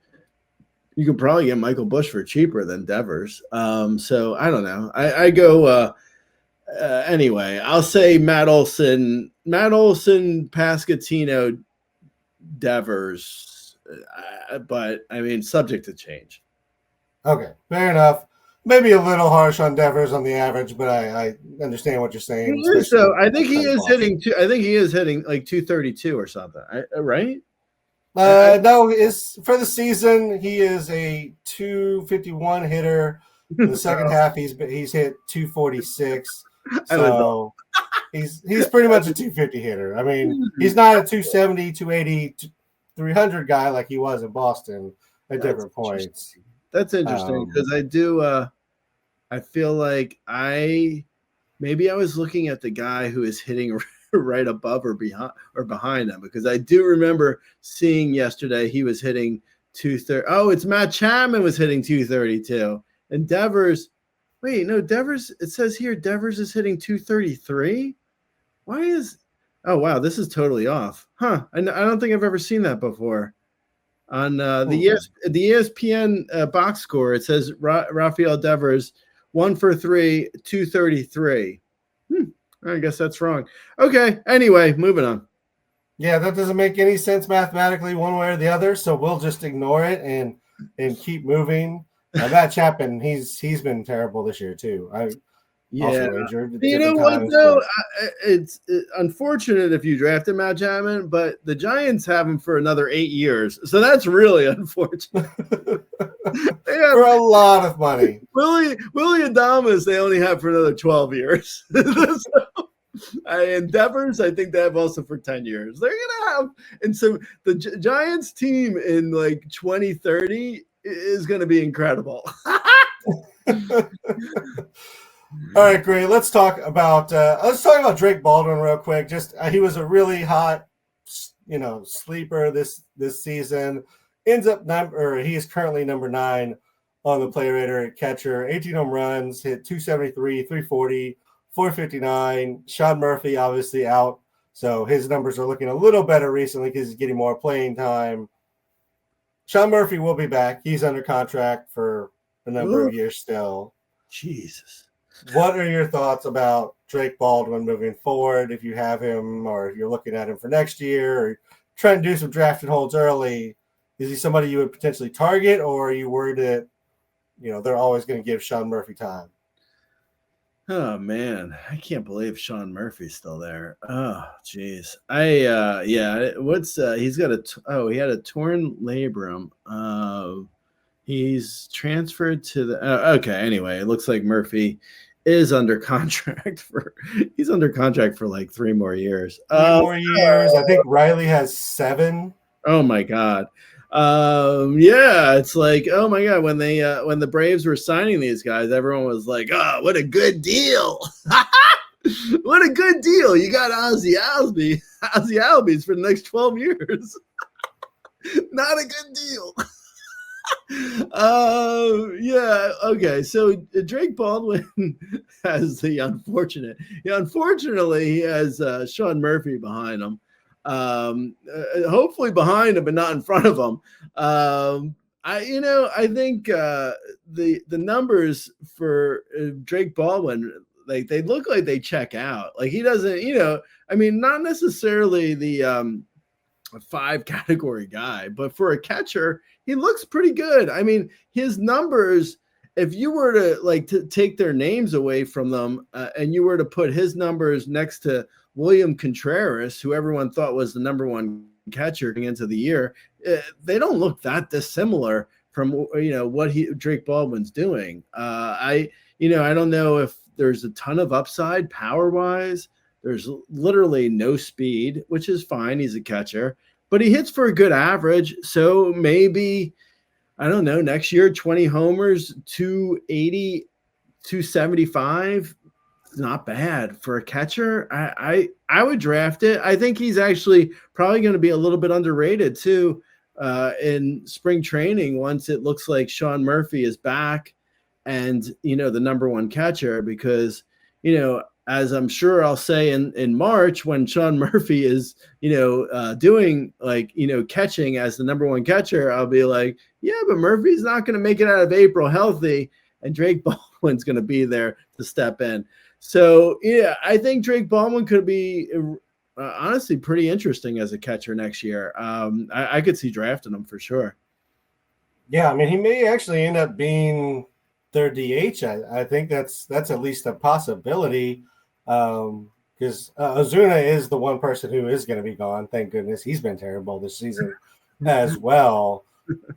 You could probably get Michael Busch for cheaper than Devers. So I don't know. I go. Anyway, I'll say Matt Olson, Pascatino, Devers, but I mean, subject to change. Okay, fair enough. Maybe a little harsh on Devers on the average, but I understand what you're saying. So I think he is hitting. I think he is hitting like 232 or something. Right? No, for the season he is a 251 hitter. In the second half, he's hit 246. So he's pretty much a 250 hitter. I mean, he's not a 270, 280, 300 guy like he was in Boston at different points. That's interesting because I feel like maybe I was looking at the guy who is hitting right above or behind him, because I do remember seeing yesterday he was hitting 230. Oh, it's Matt Chapman was hitting 232, and Devers. Wait, no, Devers. It says here Devers is hitting 233. Why is? Oh wow, this is totally off, huh? I don't think I've ever seen that before. On the ESPN box score, it says Rafael Devers 1 for 3, 233. I guess that's wrong. Okay. Anyway, moving on. Yeah, that doesn't make any sense mathematically one way or the other, so we'll just ignore it and keep moving. Matt Chapman, he's been terrible this year too. Also injured. You know what though? It's unfortunate if you drafted Matt Chapman, but the Giants have him for another 8 years, so that's really unfortunate. For a lot of money. Willie Adames, they only have for another 12 years. And Devers, I think they have also for 10 years. They're gonna have, and so the Giants team in like 2030 is going to be incredible. All right, great. Let's talk about Drake Baldwin real quick. Just he was a really hot, sleeper this season. Ends up he is currently number 9 on the play rater at catcher. 18 home runs, hit 273, 340, 459. Sean Murphy obviously out, so his numbers are looking a little better recently because he's getting more playing time. Sean Murphy will be back. He's under contract for a number of years still. Jesus. What are your thoughts about Drake Baldwin moving forward, if you have him or if you're looking at him for next year or trying to do some drafted holds early? Is he somebody you would potentially target, or are you worried that, they're always going to give Sean Murphy time? Oh man, I can't believe Sean Murphy's still there. Oh geez. He's got he had a torn labrum. He's transferred to the okay. Anyway, it looks like Murphy is under contract for like 3 more years. 3 more years. I think Riley has 7. Oh my God. It's like, oh my God, when the Braves were signing these guys, everyone was like, oh, what a good deal. What a good deal. You got Ozzie Albies for the next 12 years. Not a good deal. Okay. So Drake Baldwin has unfortunately he has Sean Murphy behind him. Hopefully behind him, but not in front of him. I think the numbers for Drake Baldwin, like, they look like they check out. Like, he doesn't, not necessarily the 5 category guy, but for a catcher, he looks pretty good. I mean, his numbers, if you were to take their names away from them and you were to put his numbers next to William Contreras, who everyone thought was the number 1 catcher going into the year, they don't look that dissimilar from what Drake Baldwin's doing. I don't know if there's a ton of upside power wise. There's literally no speed, which is fine. He's a catcher, but he hits for a good average. So maybe, I don't know, next year 20 homers, 280, 275. It's not bad for a catcher. I would draft it. I think he's actually probably going to be a little bit underrated too in spring training once it looks like Sean Murphy is back and the number one catcher, because as I'm sure I'll say in March when Sean Murphy is doing catching as the number one catcher, I'll be like, yeah, but Murphy's not going to make it out of April healthy, and Drake Baldwin's going to be there to step in. So, yeah, I think Drake Baldwin could be honestly pretty interesting as a catcher next year. I could see drafting him for sure. Yeah, I mean, he may actually end up being their DH. I think that's at least a possibility, because Ozuna is the one person who is going to be gone. Thank goodness. He's been terrible this season as well.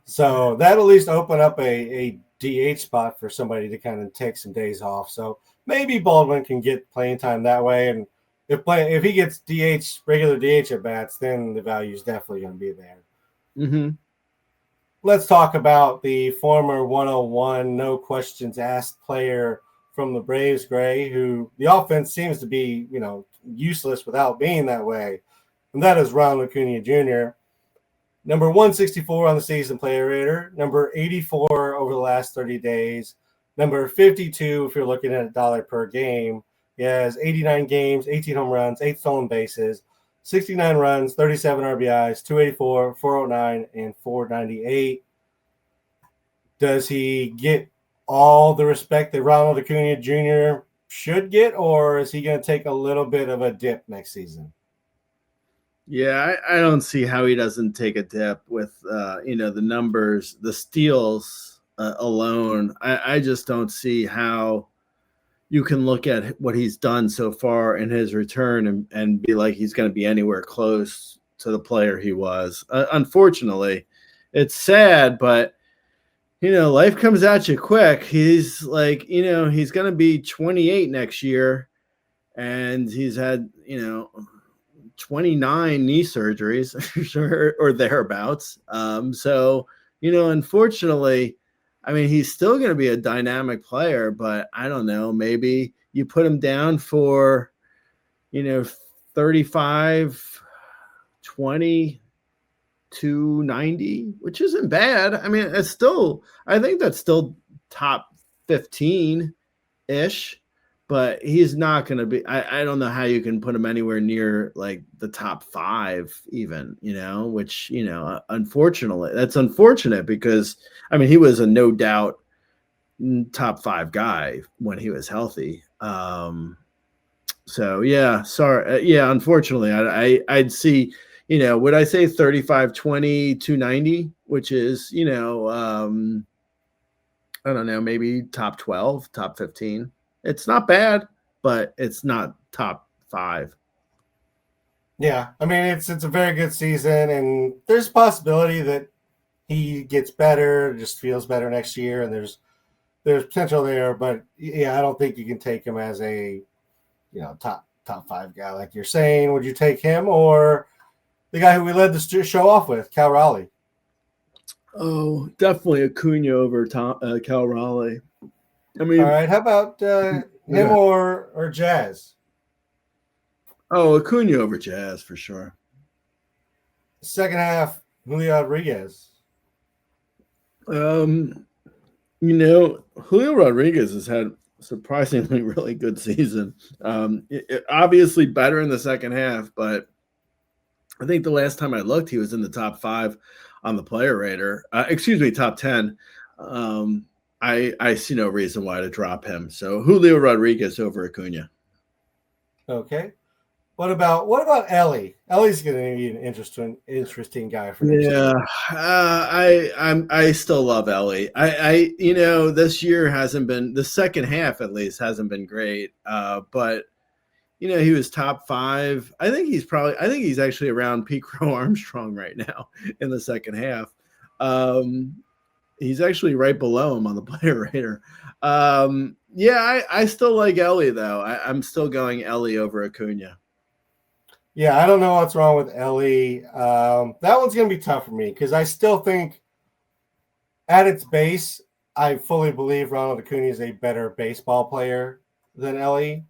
So that'll at least open up a DH spot for somebody to kind of take some days off. So maybe Baldwin can get playing time that way. And if he gets regular DH at bats, then the value is definitely going to be there. Mm-hmm. Let's talk about the former 101, no questions asked player from the Braves, Gray, who the offense seems to be, useless without being that way. And that is Ronald Acuna Jr. Number 164 on the season player rater, number 84 over the last 30 days, number 52 if you're looking at $1 per game. He has 89 games, 18 home runs, 8 stolen bases, 69 runs, 37 RBIs, 284, 409, and 498. Does he get all the respect that Ronald Acuna Jr. should get, or is he going to take a little bit of a dip next season? Yeah, I don't see how he doesn't take a dip with, the numbers, the steals alone. I just don't see how you can look at what he's done so far in his return and be like he's going to be anywhere close to the player he was. Unfortunately, it's sad, but, life comes at you quick. He's like, he's going to be 28 next year, and he's had, 29 knee surgeries or thereabouts. So, unfortunately, I mean, he's still going to be a dynamic player, but I don't know, maybe you put him down for, 35, 20, 290, which isn't bad. I mean, I think that's still top 15-ish. But he's not going to be – I don't know how you can put him anywhere near, like, the top 5 even, which, unfortunately – that's unfortunate because, I mean, he was a no-doubt top 5 guy when he was healthy. So, yeah, sorry. Yeah, unfortunately, I'd see – would I say 35, 20, 290, which is, I don't know, maybe top 12, top 15. It's not bad, but it's not top 5. Yeah, I mean, it's a very good season, and there's a possibility that he gets better, just feels better next year, and there's potential there. But yeah, I don't think you can take him as a top 5 guy like you're saying. Would you take him or the guy who we led the show off with, Cal Raleigh? Oh, definitely Acuna over Cal Raleigh. I mean, all right. How about him or Jazz? Oh, Acuna over Jazz for sure. Second half, Julio Rodriguez. Julio Rodriguez has had a surprisingly really good season. Obviously better in the second half, but I think the last time I looked, he was in the top 5 on the player rater. Top 10. I see no reason why to drop him. So Julio Rodriguez over Acuna. Okay. What about Ellie? Ellie's going to be an interesting guy for next year. I still love Ellie. This year hasn't been, the second half at least hasn't been great. But he was top 5. I think he's actually around Pete Crow-Armstrong right now in the second half. He's actually right below him on the player rater. I still like Ellie, though. I'm still going Ellie over Acuna. Yeah, I don't know what's wrong with Ellie. That one's going to be tough for me because I still think at its base, I fully believe Ronald Acuna is a better baseball player than Ellie.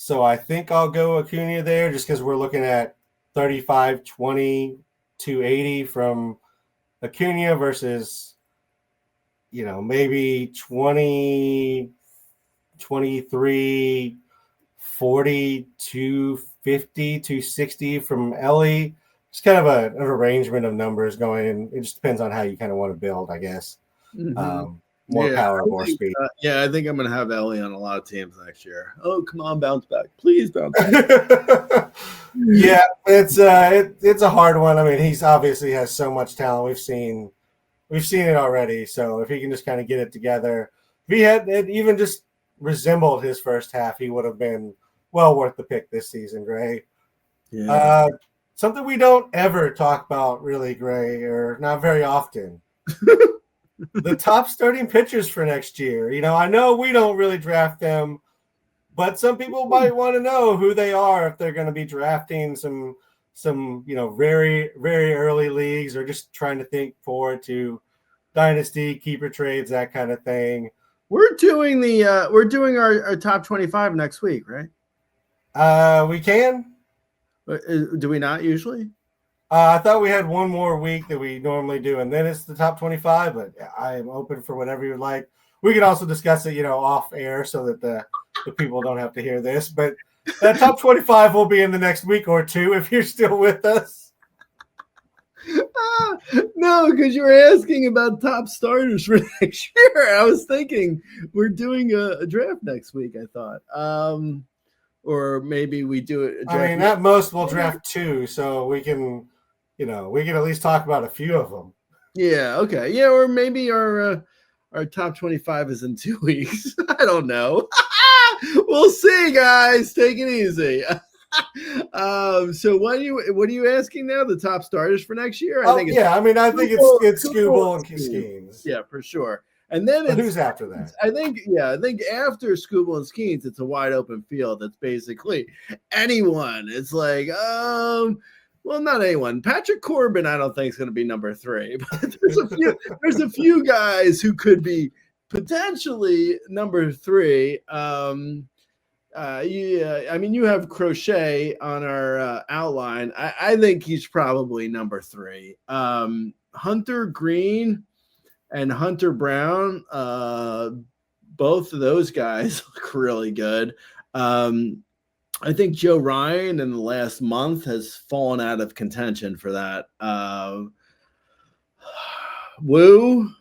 So I think I'll go Acuna there just because we're looking at 35, 20, 280 from Acuna versus, maybe 20, 23, 40, 250, 260 from Ellie. It's kind of an arrangement of numbers going. It just depends on how you kind of want to build, I guess. Mm-hmm. More power, more speed. I think I'm going to have Ellie on a lot of teams next year. Oh, come on, bounce back. Please bounce back. Yeah, it's a hard one. I mean, he's obviously has so much talent. We've seen it already. So if he can just kind of get it together, if he had it even just resembled his first half, he would have been well worth the pick this season, Gray. Yeah. Something we don't ever talk about really, Gray, or not very often. The top starting pitchers for next year. I know we don't really draft them, but some people might want to know who they are if they're going to be drafting some very, very early leagues or just trying to think forward to dynasty, keeper trades, that kind of thing. We're doing our top 25 next week, right? We can. Do we not usually? I thought we had one more week that we normally do, and then it's the top 25, but I am open for whatever you would like. We can also discuss it, off air so that the people don't have to hear this, but that top 25 will be in the next week or two if you're still with us. No, because you were asking about top starters for next year. I was thinking we're doing a draft next week, I thought. Or maybe we do it. I mean, at most we'll draft 2, so we can at least talk about a few of them. Yeah. Okay. Yeah. Or maybe our top 25 is in 2 weeks. I don't know. We'll see, guys. Take it easy. So what are you asking now? The top starters for next year? I think it's Skubal and Skenes. Yeah, for sure. And then who's after that? I think after Skubal and Skenes, it's a wide open field. That's basically anyone. It's like, well, not anyone. Patrick Corbin, I don't think is going to be number 3, but there's a few guys who could be potentially number 3. You have Crochet on our outline. I think he's probably number 3. Hunter Green and Hunter Brown, both of those guys look really good. I think Joe Ryan in the last month has fallen out of contention for that. Brian Wu,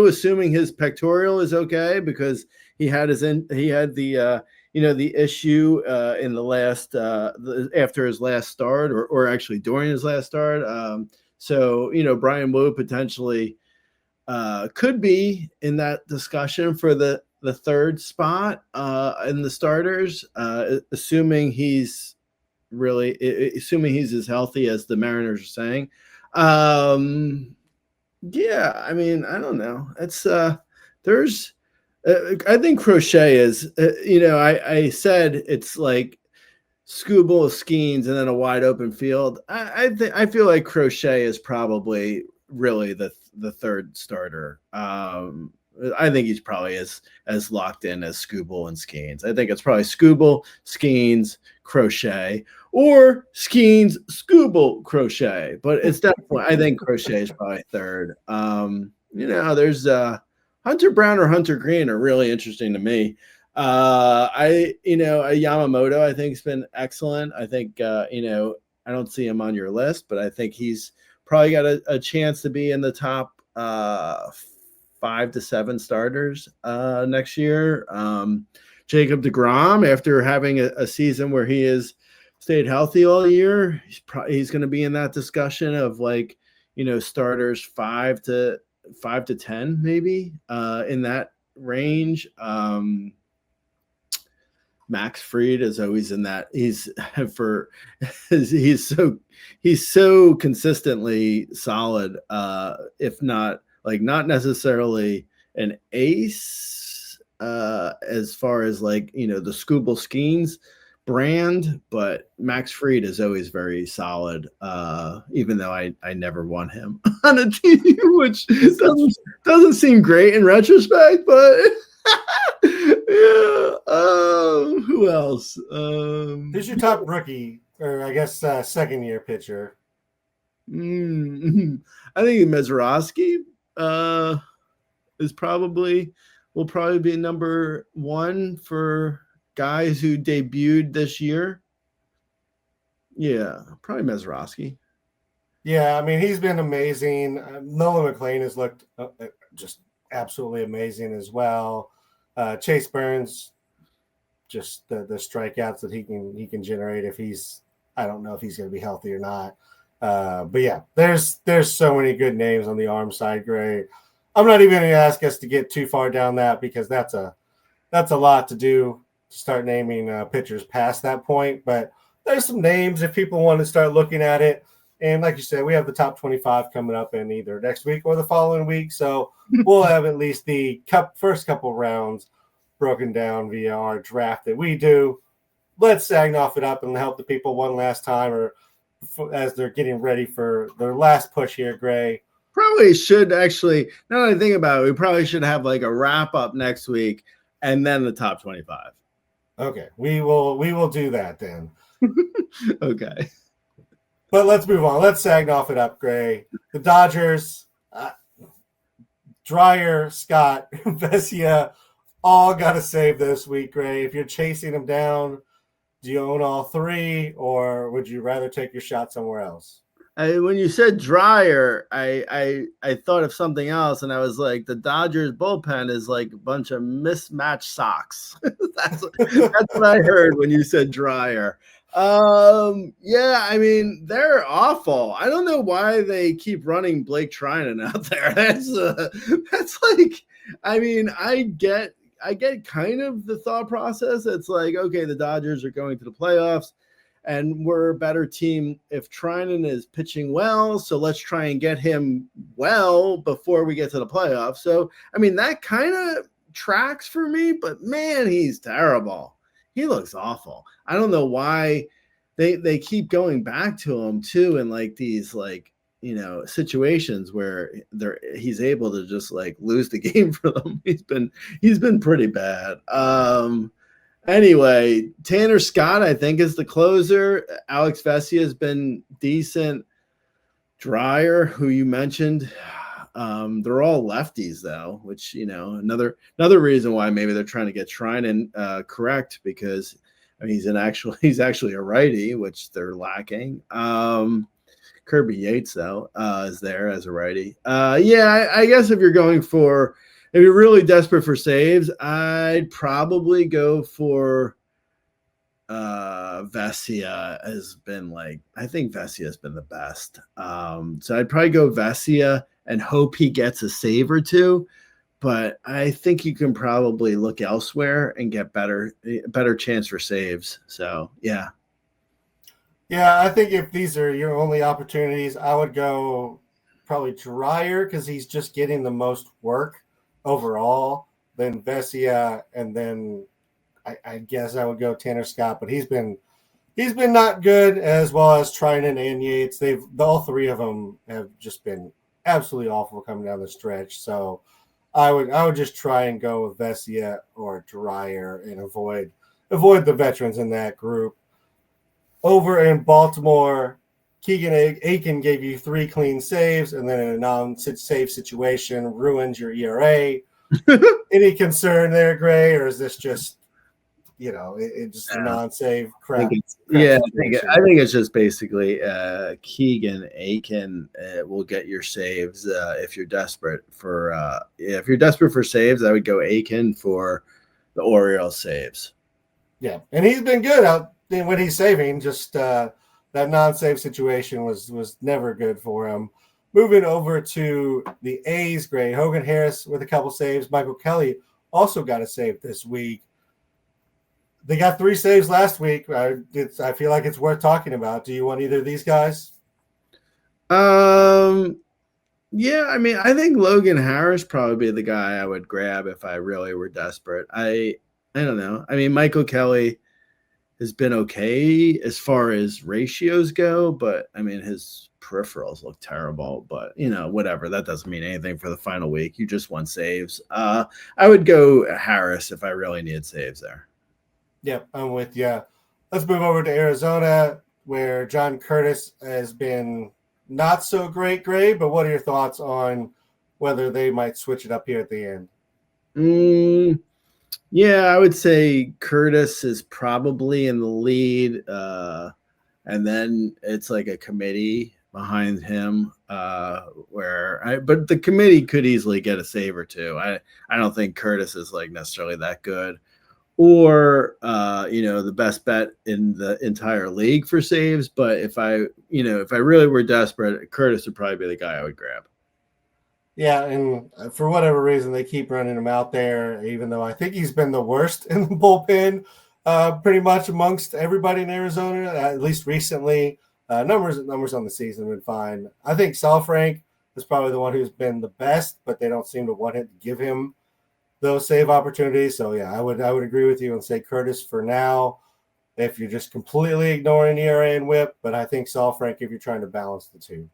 assuming his pectoral is okay, because he had the issue in the last after his last start, or actually during his last start. So Brian Wu potentially could be in that discussion for the third spot in the starters, assuming he's as healthy as the Mariners are saying. Yeah, I mean, I don't know. It's there's I think Crochet is I said it's like Skubal, Skenes, and then a wide open field. I feel like Crochet is probably really the third starter. I think he's probably as locked in as Skubal and Skenes. I think it's probably Skubal, Skenes, Crochet, or Skenes, Skubal, Crochet. But it's definitely, I think Crochet is probably third. There's Hunter Brown or Hunter Green are really interesting to me. Yamamoto, I think, has been excellent. I think I don't see him on your list, but I think he's probably got a chance to be in the top 5 to 7 starters next year. Jacob deGrom, after having a season where he has stayed healthy all year, he's going to be in that discussion of starters 5 to 10 maybe in that range. Max Fried is always in that. He's so consistently solid, if not not necessarily an ace as far as the Skubal Skenes brand, but Max Fried is always very solid, even though I never want him on a team, which doesn't seem great in retrospect, but Yeah. Who else? Who's your top rookie, or I guess second year pitcher? I think Mazeroski will probably be number one for guys who debuted this year. Yeah, probably Mazeroski. Yeah, I mean, he's been amazing. Nolan McLean has looked just absolutely amazing as well. Chase Burns, just the strikeouts that he can generate if he's, I don't know if he's going to be healthy or not. But yeah, there's so many good names on the arm side, Gray. I'm not even going to ask us to get too far down that because that's a lot to do to start naming pitchers past that point. But there's some names if people want to start looking at it. And like you said, we have the top 25 coming up in either next week or the following week. So we'll have at least the first couple rounds broken down via our draft that we do. Let's SAGNOF it up and help the people one last time, or as they're getting ready for their last push here, Gray. Probably should actually, now that I think about it, we probably should have like a wrap up next week and then the top 25. Okay, we will do that then. Okay. But let's move on. Let's SAGNOF it up, Gray. The Dodgers, Dreyer, Scott, Vesia, all got to save this week, Gray. If you're chasing them down, do you own all three, or would you rather take your shot somewhere else? When you said Dreyer, I thought of something else, and I was like, the Dodgers bullpen is like a bunch of mismatched socks. that's what I heard when you said Dreyer. Yeah, I mean, they're awful. I don't know why they keep running Blake Trinan out there. That's like, I mean, I get kind of the thought process. It's like, okay, the Dodgers are going to the playoffs and we're a better team if Trinan is pitching well. So let's try and get him well before we get to the playoffs. So, I mean, that kind of tracks for me, but man, he's terrible. He looks awful. I don't know why they keep going back to him too in like these like, you know, situations where he's able to just like lose the game for them. He's been pretty bad. Anyway, Tanner Scott, I think, is the closer. Alex Vesia has been decent. Dreyer, who you mentioned, they're all lefties though, which, you know, another reason why maybe they're trying to get Trinan correct, because I mean, he's actually a righty, which they're lacking. Kirby Yates though is there as a righty. Yeah, I guess if you're really desperate for saves, I'd probably go for Vesia. I think Vesia has been the best. So I'd probably go Vesia and hope he gets a save or two. But I think you can probably look elsewhere and get better chance for saves. So yeah. Yeah, I think if these are your only opportunities, I would go probably Dreyer because he's just getting the most work overall, then Vesia, and then I guess I would go Tanner Scott, but he's been not good, as well as Trinan and Yates. All three of them have just been absolutely awful coming down the stretch. So I would just try and go with Vesia or Dreyer and avoid the veterans in that group. Over in Baltimore, Keegan Aiken gave you 3 clean saves, and then in a non-save situation ruins your ERA. Any concern there, Gray, or is this just, you know, it's just a non-save crap? I think it's just basically Keegan Aiken will get your saves if you're desperate for saves. I would go Aiken for the Orioles saves. Yeah, and he's been good out when he's saving. Just that non-save situation was never good for him. Moving over to the A's, Gray, Hogan Harris with a couple saves. Michael Kelly also got a save this week. They got 3 saves last week. I feel like it's worth talking about. Do you want either of these guys? Yeah, I mean, I think Logan Harris probably be the guy I would grab if I really were desperate. I don't know. I mean, Michael Kelly has been okay as far as ratios go, but I mean, his peripherals look terrible, but whatever. That doesn't mean anything for the final week. You just won saves. I would go Harris if I really needed saves there. Yep, I'm with you. Let's move over to Arizona, where John Curtis has been not so great, Gray, but what are your thoughts on whether they might switch it up here at the end? Yeah, I would say Curtis is probably in the lead, and then it's like a committee behind him, but the committee could easily get a save or two. I don't think Curtis is like necessarily that good, or the best bet in the entire league for saves. But if I really were desperate, Curtis would probably be the guy I would grab. Yeah, and for whatever reason, they keep running him out there, even though I think he's been the worst in the bullpen pretty much amongst everybody in Arizona, at least recently. Numbers on the season have been fine. I think Saalfrank is probably the one who's been the best, but they don't seem to want to give him those save opportunities. So, yeah, I would agree with you and say Curtis for now if you're just completely ignoring ERA and WHIP, but I think Saalfrank if you're trying to balance the two.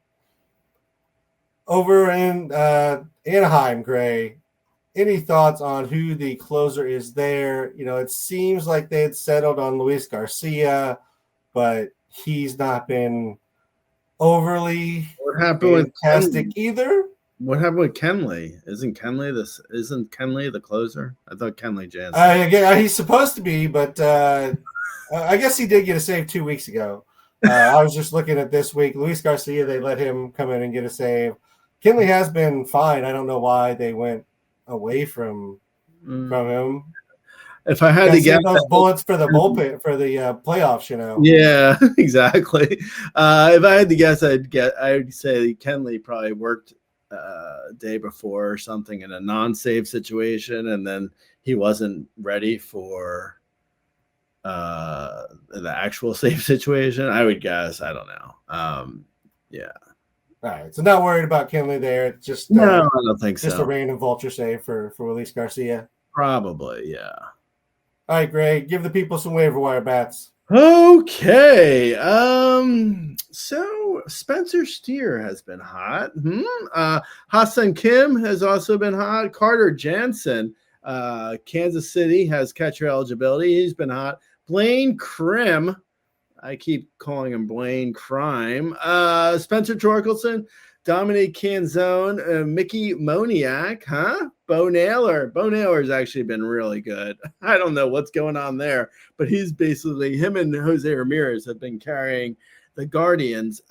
Over in Anaheim, Gray, any thoughts on who the closer is there? It seems like they had settled on Luis Garcia, but he's not been overly fantastic either. What happened with Kenley? Isn't Kenley the closer? I thought Kenley Jansen. Yeah, he's supposed to be, but I guess he did get a save 2 weeks ago. I was just looking at this week. Luis Garcia, they let him come in and get a save. Kenley has been fine. I don't know why they went away from him. If I had to guess, those bullets for the bullpen for the playoffs, Yeah, exactly. If I had to guess, I'd say Kenley probably worked day before or something in a non-save situation, and then he wasn't ready for the actual save situation. I would guess. I don't know. Yeah. All right, so not worried about Kenley there. It's just no, I don't think just a random vulture save for Luis Garcia. Probably, yeah. All right, Greg, give the people some waiver wire bats. Okay. So Spencer Steer has been hot. Ha-Seong Kim has also been hot. Carter Jansen, Kansas City has catcher eligibility. He's been hot. Blaine Crim. I keep calling him Blaine Crime. Spencer Torkelson, Dominic Canzone, Mickey Moniak, Bo Naylor. Bo Naylor's actually been really good. I don't know what's going on there, but he's basically, him and Jose Ramirez have been carrying the Guardians.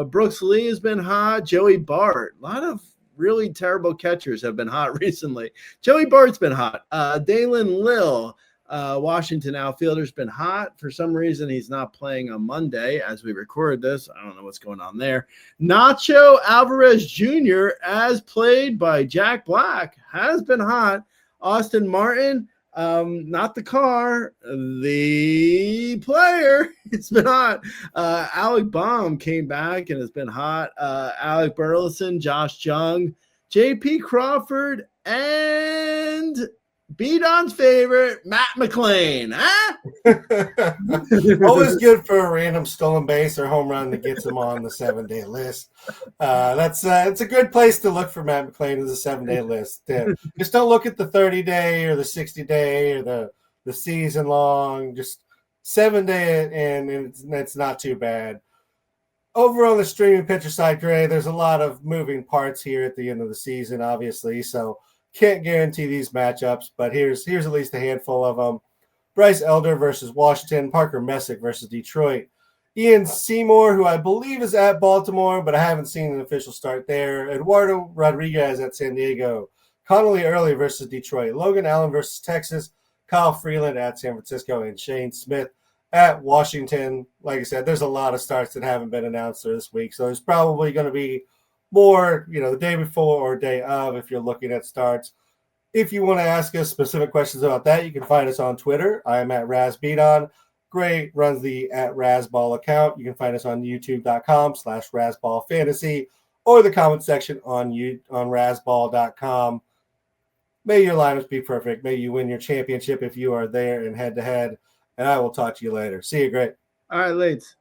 Brooks Lee has been hot. Joey Bart. A lot of really terrible catchers have been hot recently. Joey Bart's been hot. Dalen Lill. Washington outfielder's been hot. For some reason, he's not playing on Monday as we record this. I don't know what's going on there. Nacho Alvarez Jr., as played by Jack Black, has been hot. Austin Martin, not the car, the player. It's been hot. Alec Baum came back and has been hot. Alec Burleson, Josh Jung, J.P. Crawford, and B-Don's favorite, Matt McLean. Always good for a random stolen base or home run that gets him on the 7-day list. It's a good place to look for Matt McLean as a 7-day list. Just don't look at the 30-day or the 60-day or the season long. Just 7-day and it's not too bad. Over on the streaming pitcher side, Gray, there's a lot of moving parts here at the end of the season, obviously. So can't guarantee these matchups, but here's at least a handful of them. Bryce Elder versus Washington, Parker Messick versus Detroit, Ian Seymour, who I believe is at Baltimore, but I haven't seen an official start there, Eduardo Rodriguez at San Diego, Connolly Early versus Detroit, Logan Allen versus Texas, Kyle Freeland at San Francisco, and Shane Smith at Washington. Like I said, there's a lot of starts that haven't been announced this week, so there's probably going to be more, the day before or day of if you're looking at starts. If you want to ask us specific questions about that, you can find us on Twitter. I am at RazBeaton. Gray runs the @RazBall account. You can find us on youtube.com/RazBallFantasy or the comment section on RazBall.com. May your lineups be perfect. May you win your championship if you are there in head-to-head. And I will talk to you later. See you, Gray. All right, Lates.